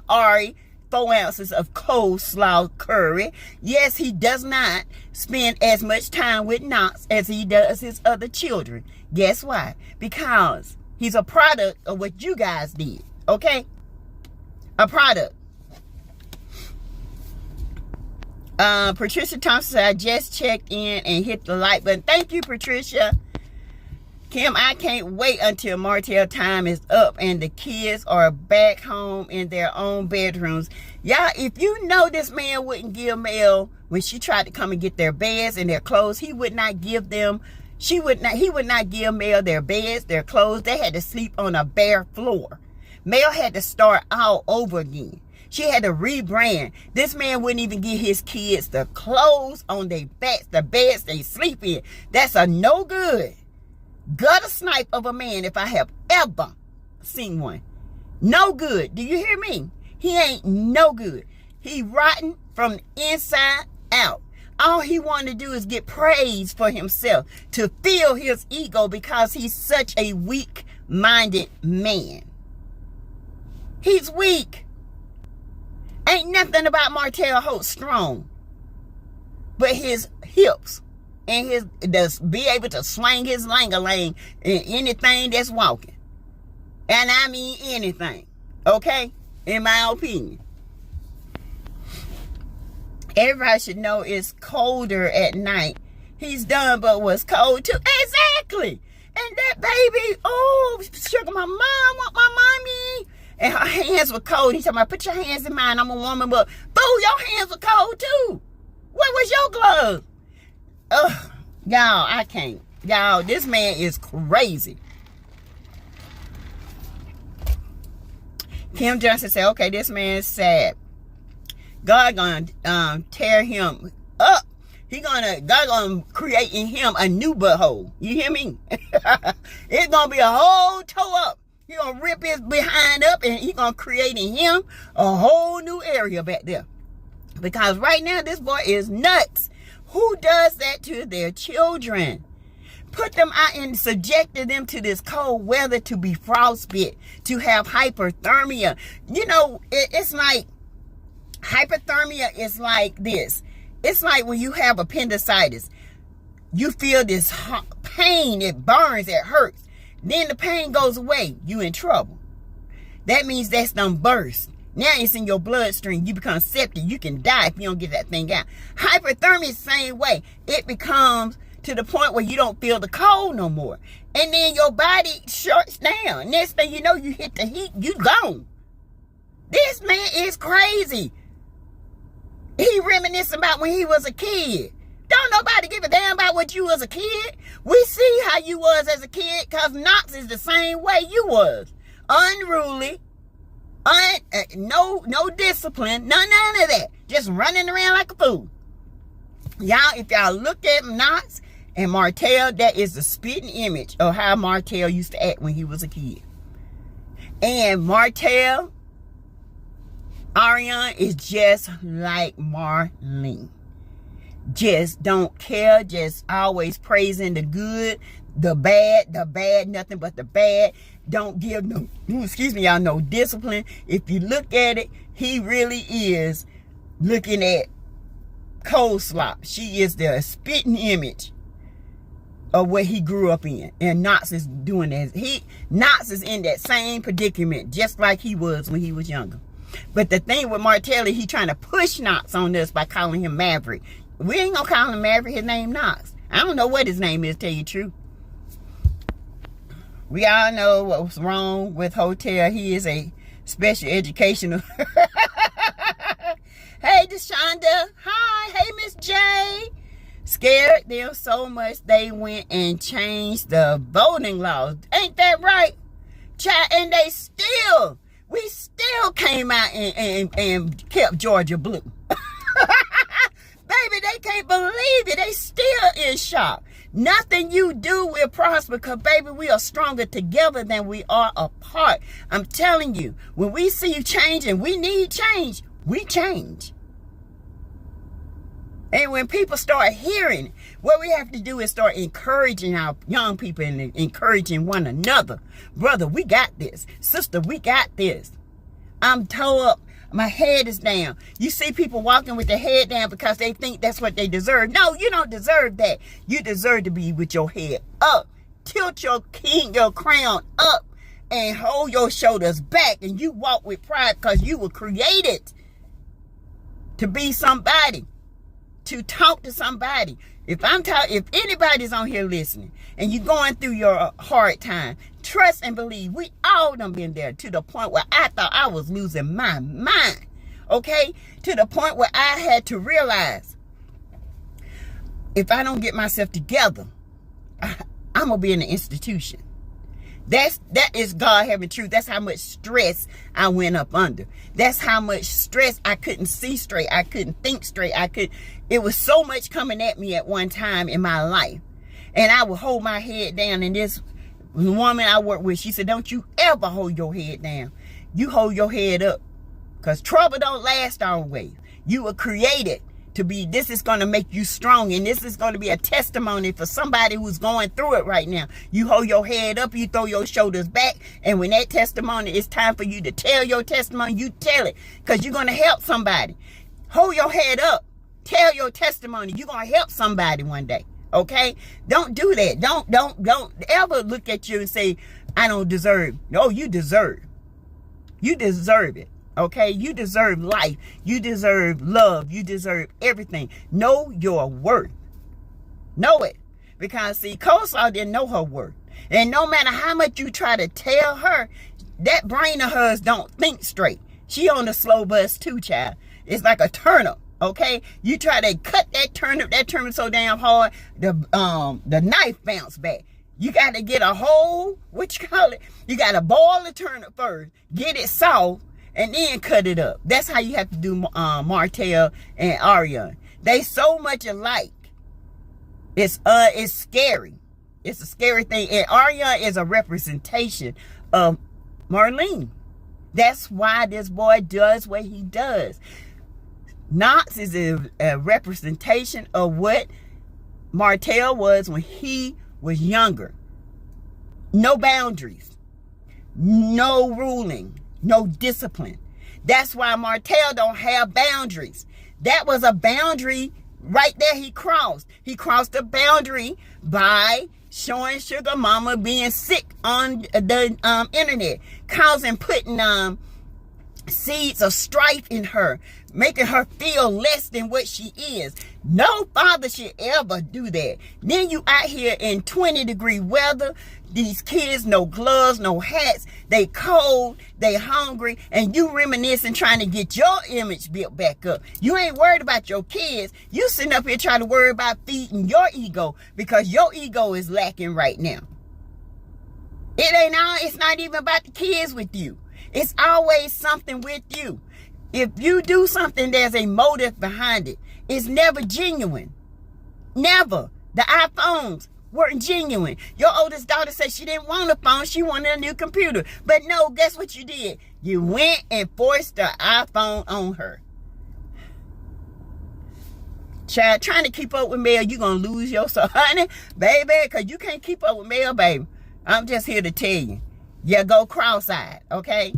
Ari, 4 ounces of coleslaw curry. Yes, he does not spend as much time with Knox as he does his other children. Guess why? Because he's a product of what you guys did. Okay? A product. Patricia Thompson said, I just checked in and hit the like button. Thank you, Patricia. Kim, I can't wait until Martell time is up and the kids are back home in their own bedrooms. Y'all, if you know this man wouldn't give Mel, when she tried to come and get their beds and their clothes, he would not give them, he would not give Mel their beds, their clothes. They had to sleep on a bare floor. Mel had to start all over again. She had to rebrand. This man wouldn't even give his kids the clothes on their backs, the beds they sleep in. That's a no good. Gutter snipe of a man if I have ever seen one. No good. Do you hear me? He ain't no good. He rotten from the inside out. All he wanted to do is get praise for himself, to feel his ego because he's such a weak-minded man. He's weak. Ain't nothing about Martell Holt strong but his hips. And his be able to swing his lang-a-lang in anything that's walking. And I mean anything. Okay? In my opinion. Everybody should know it's colder at night. He's done but was cold too. Exactly. And that baby, oh, sugar my mom, want my mommy. And her hands were cold. He told me, put your hands in mine. I'm a woman, but fool, your hands were cold too. Where was your glove? Ugh, y'all, I can't. Y'all, this man is crazy. Kim Johnson said, okay, this man is sad. God gonna tear him up. God gonna create in him a new butthole. You hear me? It's gonna be a whole toe up. He gonna rip his behind up and he gonna create in him a whole new area back there. Because right now this boy is nuts. Who does that to their children? Put them out and subjected them to this cold weather, to be frostbit, to have hyperthermia. You know, it's like, hyperthermia is like this. It's like when you have appendicitis. You feel this pain, it burns, it hurts. Then the pain goes away, you in trouble. That means that's done burst. Now it's in your bloodstream. You become septic. You can die if you don't get that thing out. Hyperthermia is the same way. It becomes to the point where you don't feel the cold no more. And then your body shuts down. Next thing you know, you hit the heat, you gone. This man is crazy. He reminiscing about when he was a kid. Don't nobody give a damn about what you was a kid. We see how you was as a kid because Knox is the same way you was. Unruly. No discipline, none of that. Just running around like a fool. Y'all, if y'all look at Knox and Martell, that is the spitting image of how Martell used to act when he was a kid. And Martell, Ariane is just like Marlene. Just don't care, just always praising the good, the bad, nothing but the bad. Don't give no, excuse me, y'all, no discipline. If you look at it, he really is looking at coleslaw. She is the spitting image of what he grew up in. And Knox is doing that. Knox is in that same predicament, just like he was when he was younger. But the thing with Martell is he trying to push Knox on us by calling him Maverick. We ain't gonna call him Maverick. His name Knox. I don't know what his name is, tell you the truth. We all know what was wrong with Hotel. He is a special educational. Hey, Deshonda. Hi. Hey, Miss J. Scared them so much they went and changed the voting laws. Ain't that right? Child, and we still came out and kept Georgia blue. Baby, they can't believe it. They still in shock. Nothing you do will prosper because, baby, we are stronger together than we are apart. I'm telling you, when we see you change and we need change, we change. And when people start hearing, what we have to do is start encouraging our young people and encouraging one another. Brother, we got this. Sister, we got this. I'm toe up. My head is down. You see people walking with their head down because they think that's what they deserve. No, you don't deserve that. You deserve to be with your head up. Tilt your crown up and hold your shoulders back. And you walk with pride because you were created to be somebody, to talk to somebody. If anybody's on here listening and you're going through your hard time, trust and believe. We all done been there to the point where I thought I was losing my mind. Okay? To the point where I had to realize, if I don't get myself together, I'm going to be in an institution. That is God having truth. That's how much stress I went up under. That's how much stress I couldn't see straight. I couldn't think straight. It was so much coming at me at one time in my life. And I would hold my head down. And this woman I work with, she said, don't you ever hold your head down. You hold your head up. Because trouble don't last always. You were created to be, this is going to make you strong, and this is going to be a testimony for somebody who's going through it right now. You hold your head up, you throw your shoulders back, and when that testimony, it's time for you to tell your testimony, you tell it, because you're going to help somebody. Hold your head up, tell your testimony. You're going to help somebody one day. Okay? Don't do that. Don't ever look at you and say, I don't deserve. No, you deserve. You deserve it. Okay, you deserve life. You deserve love. You deserve everything. Know your worth. Know it. Because, see, Coleslaw didn't know her worth. And no matter how much you try to tell her, that brain of hers don't think straight. She on the slow bus too, child. It's like a turnip. Okay, you try to cut that turnip so damn hard, the knife bounce back. You got to get a whole, you got to boil the turnip first, get it soft, and then cut it up. That's how you have to do Martell and Ariana. They so much alike. It's scary. It's a scary thing. And Ariana is a representation of Marlene. That's why this boy does what he does. Knox is a representation of what Martell was when he was younger. No boundaries. No ruling. No discipline. That's why Martell don't have boundaries. That was a boundary right there he crossed. He crossed the boundary by showing Sugar Mama being sick on the internet, putting seeds of strife in her, making her feel less than what she is. No father should ever do that. Then you out here in 20-degree weather, these kids, no gloves, no hats, they cold, they hungry, and you reminiscing trying to get your image built back up. You ain't worried about your kids. You sitting up here trying to worry about feeding your ego because your ego is lacking right now. It's not even about the kids with you. It's always something with you. If you do something, there's a motive behind it. It's never genuine. Never. The iPhones weren't genuine. Your oldest daughter said she didn't want a phone. She wanted a new computer. But no, guess what you did? You went and forced the iPhone on her. Child, trying to keep up with Mel, you're going to lose your soul. Honey, baby, because you can't keep up with Mel, baby. I'm just here to tell you. You go cross-eyed, okay?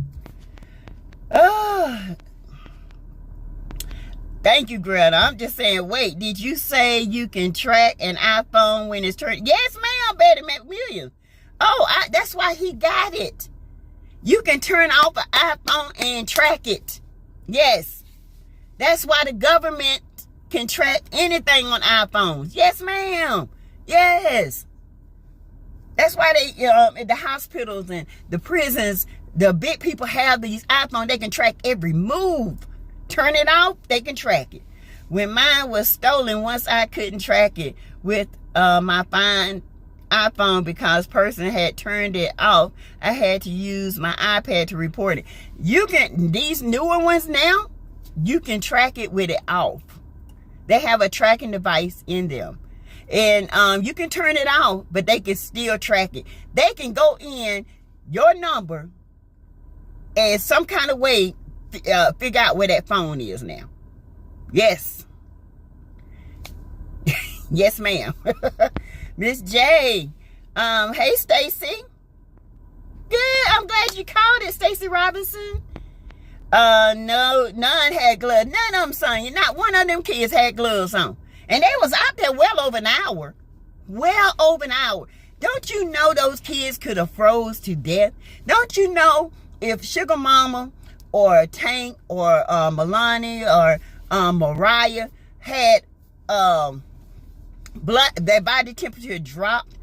Thank you, Greta. I'm just saying, wait, did you say you can track an iPhone when it's turned? Yes, ma'am, Betty McWilliams. Oh, that's why he got it. You can turn off an iPhone and track it. Yes. That's why the government can track anything on iPhones. Yes, ma'am. Yes. That's why they, at the hospitals and the prisons, the big people have these iPhones. They can track every move. Turn it off, they can track it. When mine was stolen, once I couldn't track it with my fine iPhone because person had turned it off, I had to use my iPad to report it. You can, these newer ones now, you can track it with it off. They have a tracking device in them. And you can turn it off, but they can still track it. They can go in your number and some kind of way figure out where that phone is now. Yes. Yes, ma'am. Miss J. Hey, Stacy. Good. I'm glad you called it, Stacy Robinson. No, none had gloves. None of them, son. Not one of them kids had gloves on. And they was out there well over an hour. Well over an hour. Don't you know those kids could have froze to death? Don't you know if Sugar Mama or Tank or Milani or Mariah had their body temperature dropped,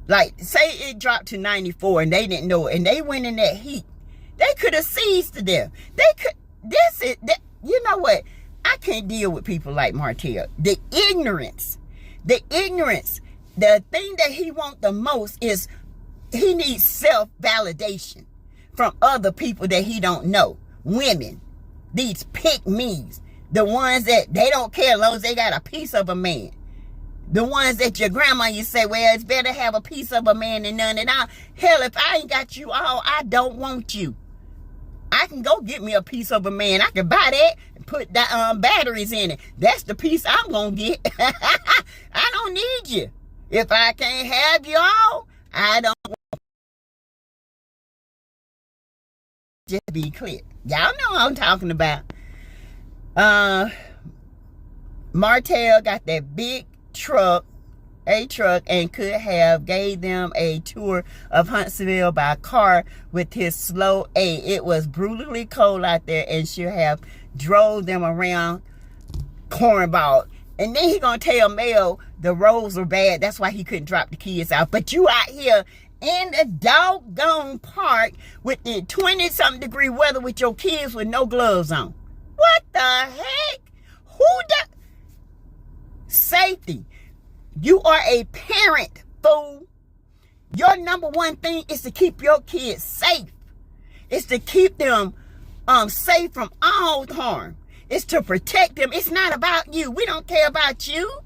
like say it dropped to 94 and they didn't know it, and they went in that heat, they could have seized to death. They could. You know what? I can't deal with people like Martell. The ignorance. The thing that he wants the most is he needs self-validation from other people that he don't know. Women, these pick-me's, the ones that they don't care as long as they got a piece of a man. The ones that your grandma, you say, well, it's better have a piece of a man than none at all. Hell, if I ain't got you all, I don't want you. I can go get me a piece of a man. I can buy that and put the batteries in it. That's the piece I'm going to get. I don't need you. If I can't have you all, I don't want you. Just be clear. Y'all know what I'm talking about. Martell got that big truck, and could have gave them a tour of Huntsville by car with his slow A. It was brutally cold out there and should have drove them around cornball. And then he gonna tell Mel the roads are bad. That's why he couldn't drop the kids out. But you out here in the doggone park with the 20-something degree weather with your kids with no gloves on. What the heck? Who does? Safety. You are a parent, fool. Your number one thing is to keep your kids safe. It's to keep them safe from all harm. It's to protect them. It's not about you. We don't care about you.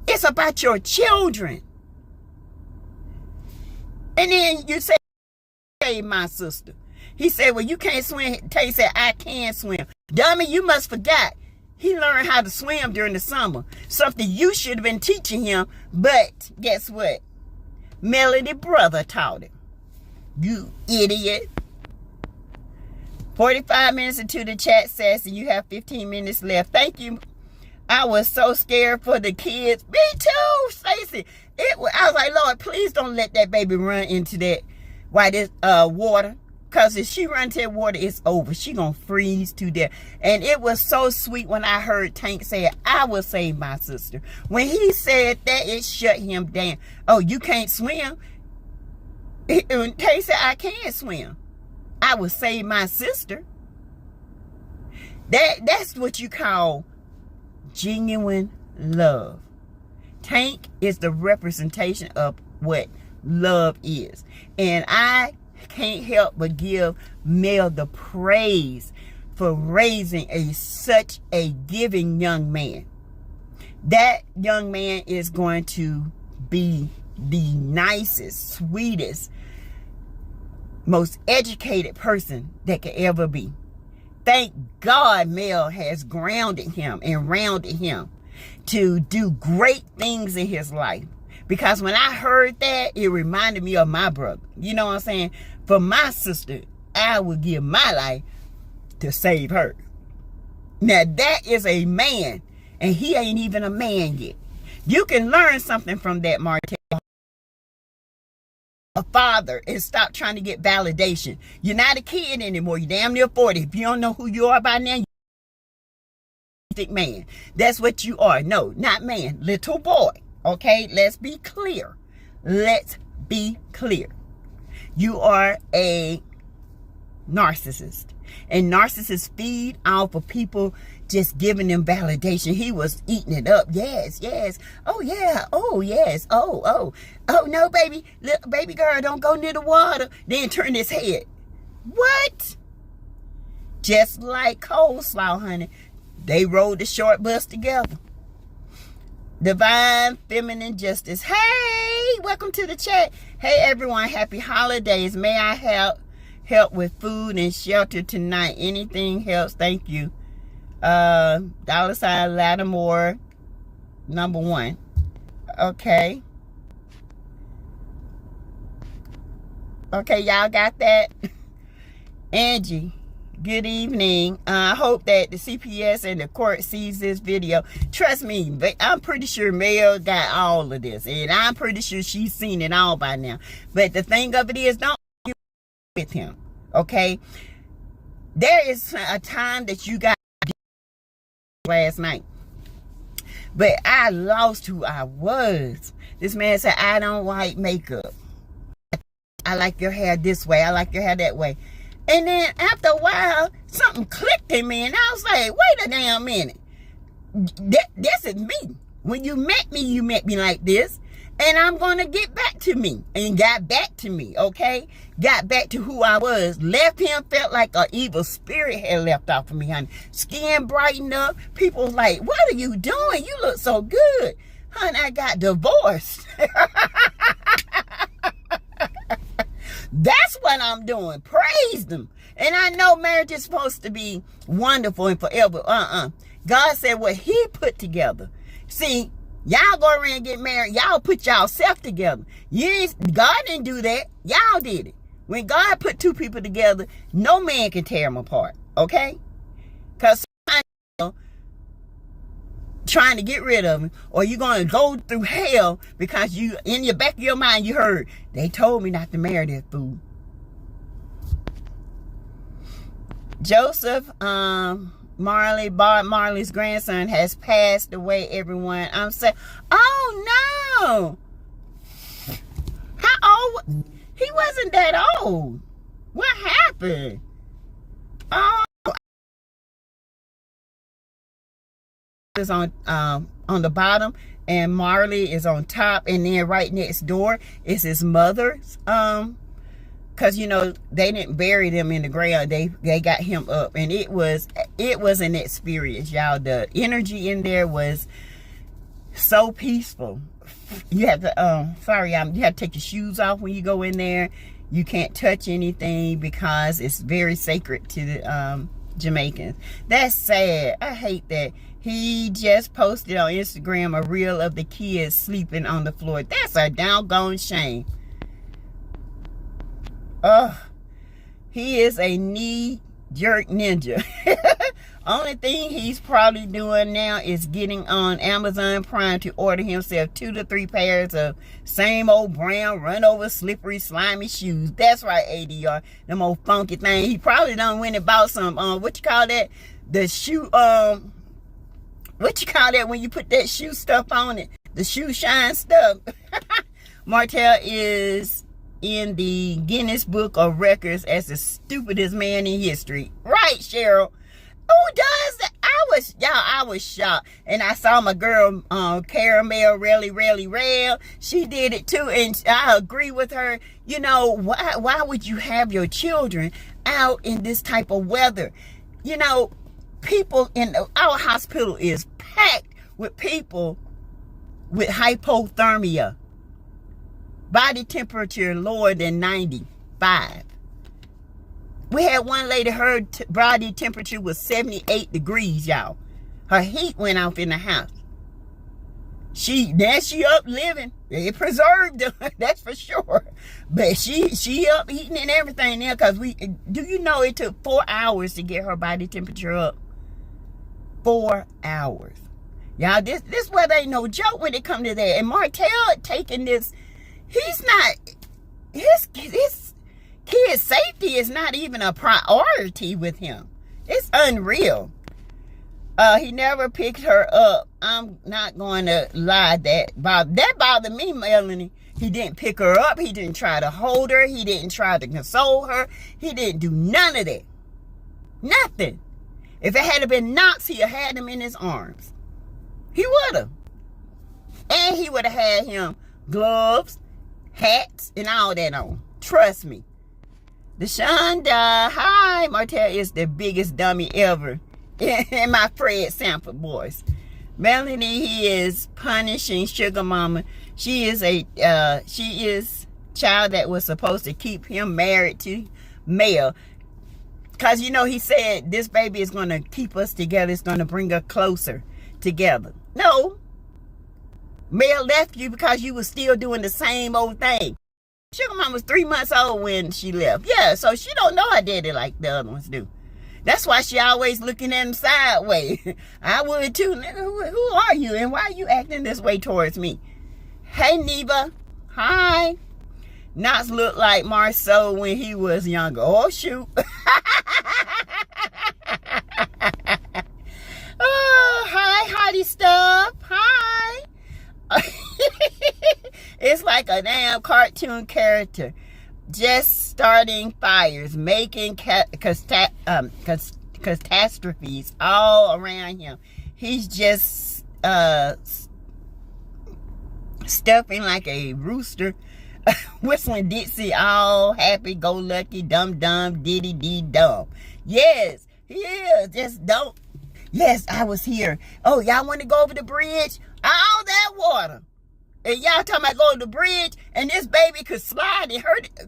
It's about your children. And then you say, hey, my sister. He said, well, you can't swim. Tay said, I can swim. Dummy, you must forgot. He learned how to swim during the summer. Something you should have been teaching him. But guess what? Melody brother taught him. You idiot. 45 minutes into the chat, Sassy. You have 15 minutes left. Thank you. I was so scared for the kids. Me too, Stacey. I was like, Lord, please don't let that baby run into that water. Because if she runs to that water, it's over. She going to freeze to death. And it was so sweet when I heard Tank say, I will save my sister. When he said that, it shut him down. Oh, you can't swim? Tank said, I can't swim. I will save my sister. That's what you call genuine love. Tank is the representation of what love is. And I can't help but give Mel the praise for raising such a giving young man. That young man is going to be the nicest, sweetest, most educated person that could ever be. Thank God Mel has grounded him and rounded him to do great things in his life. Because when I heard that, it reminded me of my brother. You know what I'm saying? For my sister, I would give my life to save her. Now that is a man, and he ain't even a man yet. You can learn something from that, Martell. A father, and stop trying to get validation. You're not a kid anymore. You're damn near 40. If you don't know who you are by now, you're man. That's what you are. No, not man. Little boy. Okay, let's be clear. Let's be clear. You are a narcissist, and narcissists feed off of people just giving them validation. He was eating it up. Yes, yes. Oh yeah. Oh yes. Oh no, baby. Little baby girl, don't go near the water. Then turn his head. What? Just like coleslaw, honey. They rode the short bus together. Divine feminine justice. Hey, welcome to the chat. Hey everyone, happy holidays. May I help with food and shelter tonight? Anything helps, thank you. $ Lattimore #1. Okay, y'all got that. Angie, good evening. I hope that the CPS and the court sees this video. Trust me, I'm pretty sure Mel got all of this, and I'm pretty sure she's seen it all by now. But the thing of it is, don't argue with him, okay? There is a time that you got last night, but I lost who I was. This man said, I don't like makeup. I like your hair this way. I like your hair that way. And then after a while, something clicked in me, and I was like, wait a damn minute. This is me. When you met me like this, and I'm going to get back to me. And got back to me, okay? Got back to who I was. Left him, felt like an evil spirit had left off of me, honey. Skin brightened up. People was like, what are you doing? You look so good. Honey, I got divorced. That's what I'm doing. Praise them. And I know marriage is supposed to be wonderful and forever. God said what he put together. See, y'all go around and get married. Y'all put y'allself together. God didn't do that. Y'all did it. When God put two people together, no man can tear them apart. Okay? Because sometimes trying to get rid of him, or you're going to go through hell because you, in your back of your mind, you heard, they told me not to marry that fool. Joseph Marley, Bob Marley's grandson, has passed away, everyone. I'm saying, oh no. How old? He wasn't that old. What happened? Oh, is on the bottom, and Marley is on top, and then right next door is his mother's, because you know they didn't bury them in the ground, they got him up, and it was an experience, y'all. The energy in there was so peaceful. You have to you have to take your shoes off when you go in there. You can't touch anything because it's very sacred to the Jamaicans. That's sad. I hate that. He just posted on Instagram a reel of the kids sleeping on the floor. That's a doggone shame. He is a knee-jerk ninja. Only thing he's probably doing now is getting on Amazon Prime to order himself 2 to 3 pairs of same old brown, run-over, slippery, slimy shoes. That's right, ADR. Them old funky thing. He probably done went and bought some, what you call that? The shoe, what you call that when you put that shoe stuff on it? The shoe shine stuff. Martell is in the Guinness Book of Records as the stupidest man in history. Right, Cheryl? Who does that? I was shocked. And I saw my girl, Caramel Rail. She did it too, and I agree with her. You know, why would you have your children out in this type of weather? You know, people in our hospital is packed with people with hypothermia, body temperature lower than 95. We had one lady, her body temperature was 78 degrees, y'all. Her heat went off in the house. She up living. It preserved her, that's for sure. But she up eating and everything now, because do you know it took 4 hours to get her body temperature up? 4 hours. Y'all, this weather ain't no joke when it come to that. And Martell taking this, he's not, his kid's safety is not even a priority with him. It's unreal. He never picked her up. I'm not going to lie. That bothered me, Melanie. He didn't pick her up. He didn't try to hold her. He didn't try to console her. He didn't do none of that. Nothing. If it had been Knox, he'd have had him in his arms. He would have. And he would have had him gloves, hats, and all that on. Trust me. Deshonda, hi. Martell is the biggest dummy ever in my Fred Sanford boys. Melanie, he is punishing Sugar Mama. She is child that was supposed to keep him married to Mel. Because, you know, he said this baby is going to keep us together. It's going to bring us closer together. No. Mel left you because you were still doing the same old thing. Sugar Mama was 3 months old when she left. Yeah, so she don't know her daddy like the other ones do. That's why she always looking at him sideways. I would too. Nigga, who are you and why are you acting this way towards me? Hey, Neva. Hi. Knox looked like Marceau when he was younger. Oh, shoot. Oh, hi, hottie stuff. Hi. It's like a damn cartoon character. Just starting fires, making catastrophes all around him. He's just stuffing like a rooster, whistling Dixie, all happy-go-lucky, dum-dum, diddy-dee-dum. Yes, he is. Just don't. Yes, I was here. Oh, y'all want to go over the bridge? All that water. And y'all talking about going to the bridge, and this baby could slide and hurt it.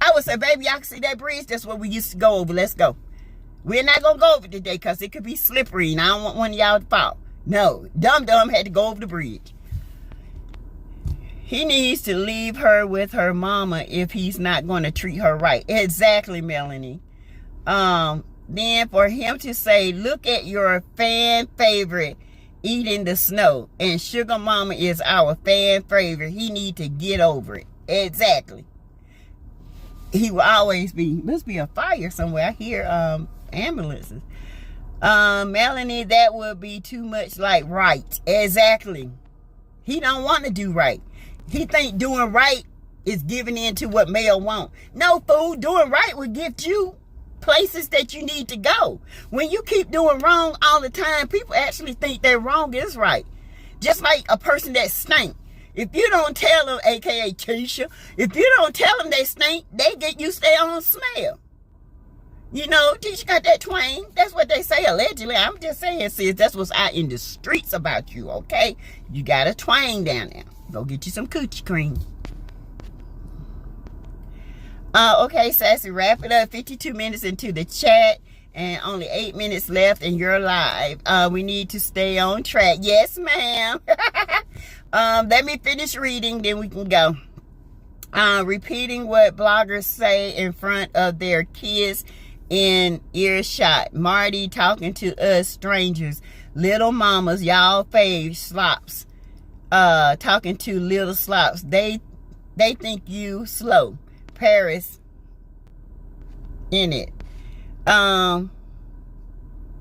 I would say, baby, y'all can see that bridge? That's where we used to go over. Let's go. We're not going to go over today because it could be slippery, and I don't want one of y'all to fall. No, Dum-Dum had to go over the bridge. He needs to leave her with her mama if he's not going to treat her right. Exactly, Melanie. Then for him to say, look at your fan favorite eating the snow, and Sugar Mama is our fan favorite. He need to get over it. Exactly. He will always be. Must be a fire somewhere. I hear ambulances. Melanie, that would be too much like right. Exactly. He don't want to do right. He think doing right is giving in to what Mel want. No, fool. Doing right will get you places that you need to go. When you keep doing wrong all the time, people actually think that wrong is right. Just like a person that stink. If you don't tell them, aka Keisha, if you don't tell them they stink, they get used to their own smell. You know, Keisha got that twang. That's what they say allegedly. I'm just saying, sis, that's what's out in the streets about you, okay? You got a twang down there. Go get you some coochie cream. Okay, Sassy, wrap it up. 52 minutes into the chat and only 8 minutes left and you're live. We need to stay on track. Yes, ma'am. Let me finish reading, then we can go. Repeating what bloggers say in front of their kids in earshot. Marty talking to us strangers. Little mamas, y'all fave slops. Talking to little slops. They think you slow. Paris in it.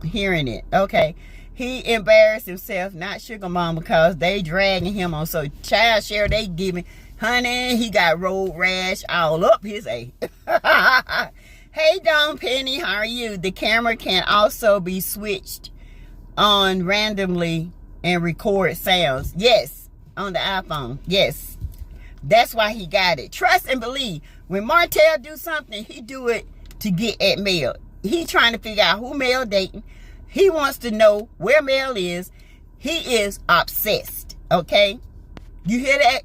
Hearing it. Okay. He embarrassed himself, not Sugar Mama, because they dragging him on. So child share they giving. Honey, he got road rash all up his A. Hey, Dawn Penny, how are you? The camera can also be switched on randomly and record sounds. Yes, on the iPhone. Yes. That's why he got it. Trust and believe. When Martell do something, he do it to get at Mel. He trying to figure out who Mel dating. He wants to know where Mel is. He is obsessed. Okay? You hear that?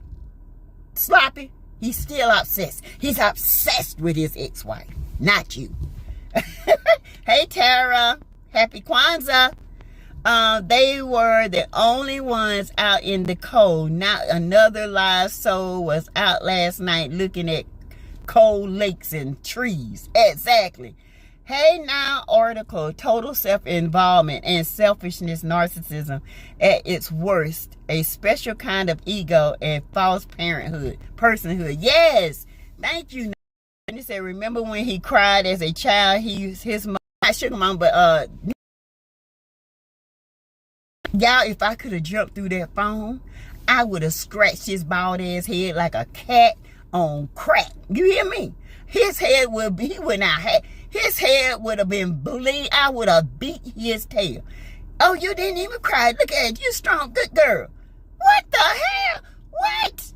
Sloppy? He's still obsessed. He's obsessed with his ex-wife. Not you. Hey, Tara. Happy Kwanzaa. They were the only ones out in the cold. Not another live soul was out last night looking at cold lakes and trees. Exactly. Hey Now article, total self-involvement and selfishness, narcissism at its worst, a special kind of ego and false personhood. Yes, thank you. And he said, remember when he cried as a child? His mom, I shook him on, but y'all, if I could have jumped through that phone, I would have scratched his bald ass head like a cat on crack. You hear me? His head would be, his head would have been bleed. I would have beat his tail. Oh, you didn't even cry. Look at you, strong, good girl. What the hell? What?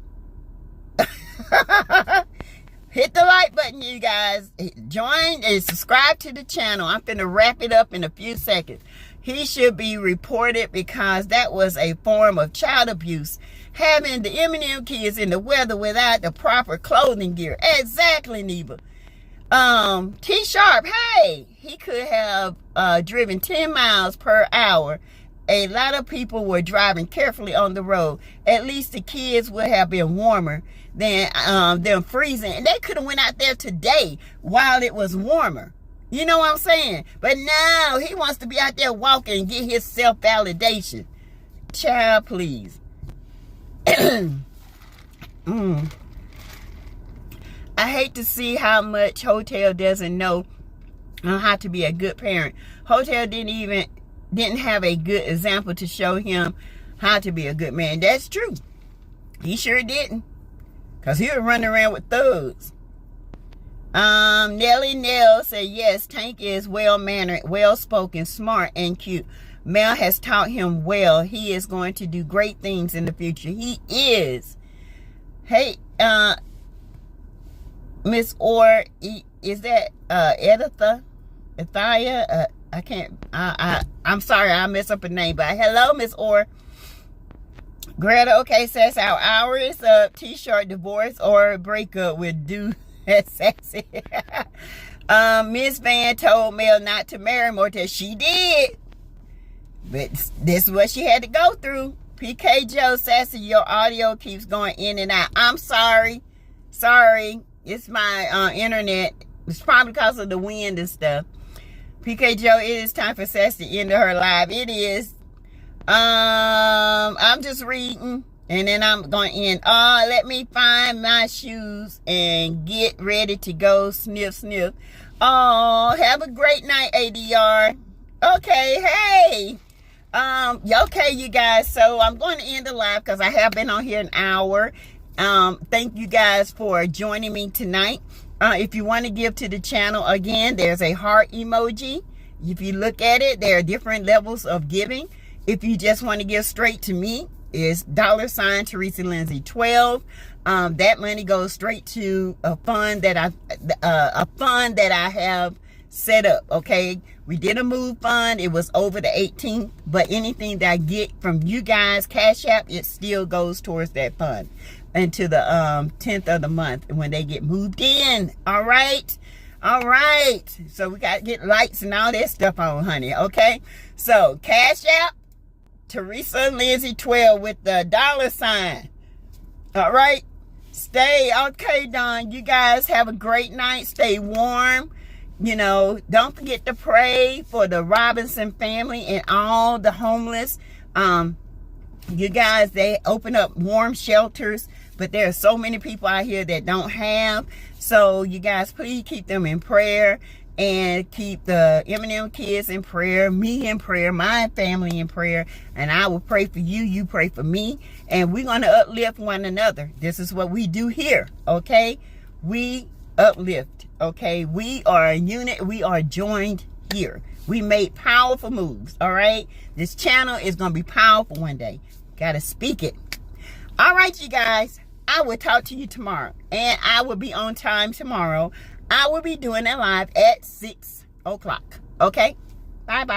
Hit the like button, you guys. Join and subscribe to the channel. I'm finna wrap it up in a few seconds. He should be reported because that was a form of child abuse. Having the Eminem kids in the weather without the proper clothing gear. Exactly, Neva. T Sharp, hey, he could have driven 10 miles per hour. A lot of people were driving carefully on the road. At least the kids would have been warmer than them freezing. And they could have went out there today while it was warmer. You know what I'm saying? But now he wants to be out there walking and get his self-validation. Child, please. I hate to see how much Hotel doesn't know how to be a good parent. Hotel didn't have a good example to show him how to be a good man. That's true. He sure didn't. Because he was running around with thugs. Nellie Nell said, yes, Tank is well-mannered, well-spoken, smart, and cute. Mel has taught him well. He is going to do great things in the future. He is. Hey, Miss Orr, is that Editha? Ethia? I can't, I'm sorry, I messed up a name, but hello, Miss Orr. Greta, okay, says our hour is up. T-shirt, divorce or breakup with do at Sassy. Miss Van told Mel not to marry Martell. She did. But this is what she had to go through. PK Joe, Sassy, your audio keeps going in and out. I'm sorry. Sorry. It's my internet. It's probably because of the wind and stuff. PK Joe, it is time for Sassy to end her live. It is. I'm just reading. And then I'm going to end. Let me find my shoes and get ready to go. Sniff, sniff. Have a great night, ADR. Okay, hey. Okay, you guys. So I'm going to end the live because I have been on here an hour. Thank you guys for joining me tonight. If you want to give to the channel, again, there's a heart emoji. If you look at it, there are different levels of giving. If you just want to give straight to me, is $ Teresa Lindsay 12. That money goes straight to a fund that I have set up. Okay, we did a move fund. It was over the 18th, but anything that I get from you guys, Cash App, it still goes towards that fund until the 10th of the month when they get moved in. All right. So we got to get lights and all that stuff on, honey. Okay, so Cash App, Teresa Lindsay 12 with the $. All right. Stay okay, Don. You guys have a great night. Stay warm. You know, don't forget to pray for the Robinson family and all the homeless. You guys, they open up warm shelters, but there are so many people out here that don't have. So you guys, please keep them in prayer. And keep the Eminem kids in prayer, me in prayer, my family in prayer. And I will pray for you. You pray for me. And we're going to uplift one another. This is what we do here. Okay? We uplift. Okay? We are a unit. We are joined here. We made powerful moves. All right? This channel is going to be powerful one day. Got to speak it. All right, you guys. I will talk to you tomorrow. And I will be on time tomorrow. I will be doing it live at 6 o'clock. Okay? Bye-bye.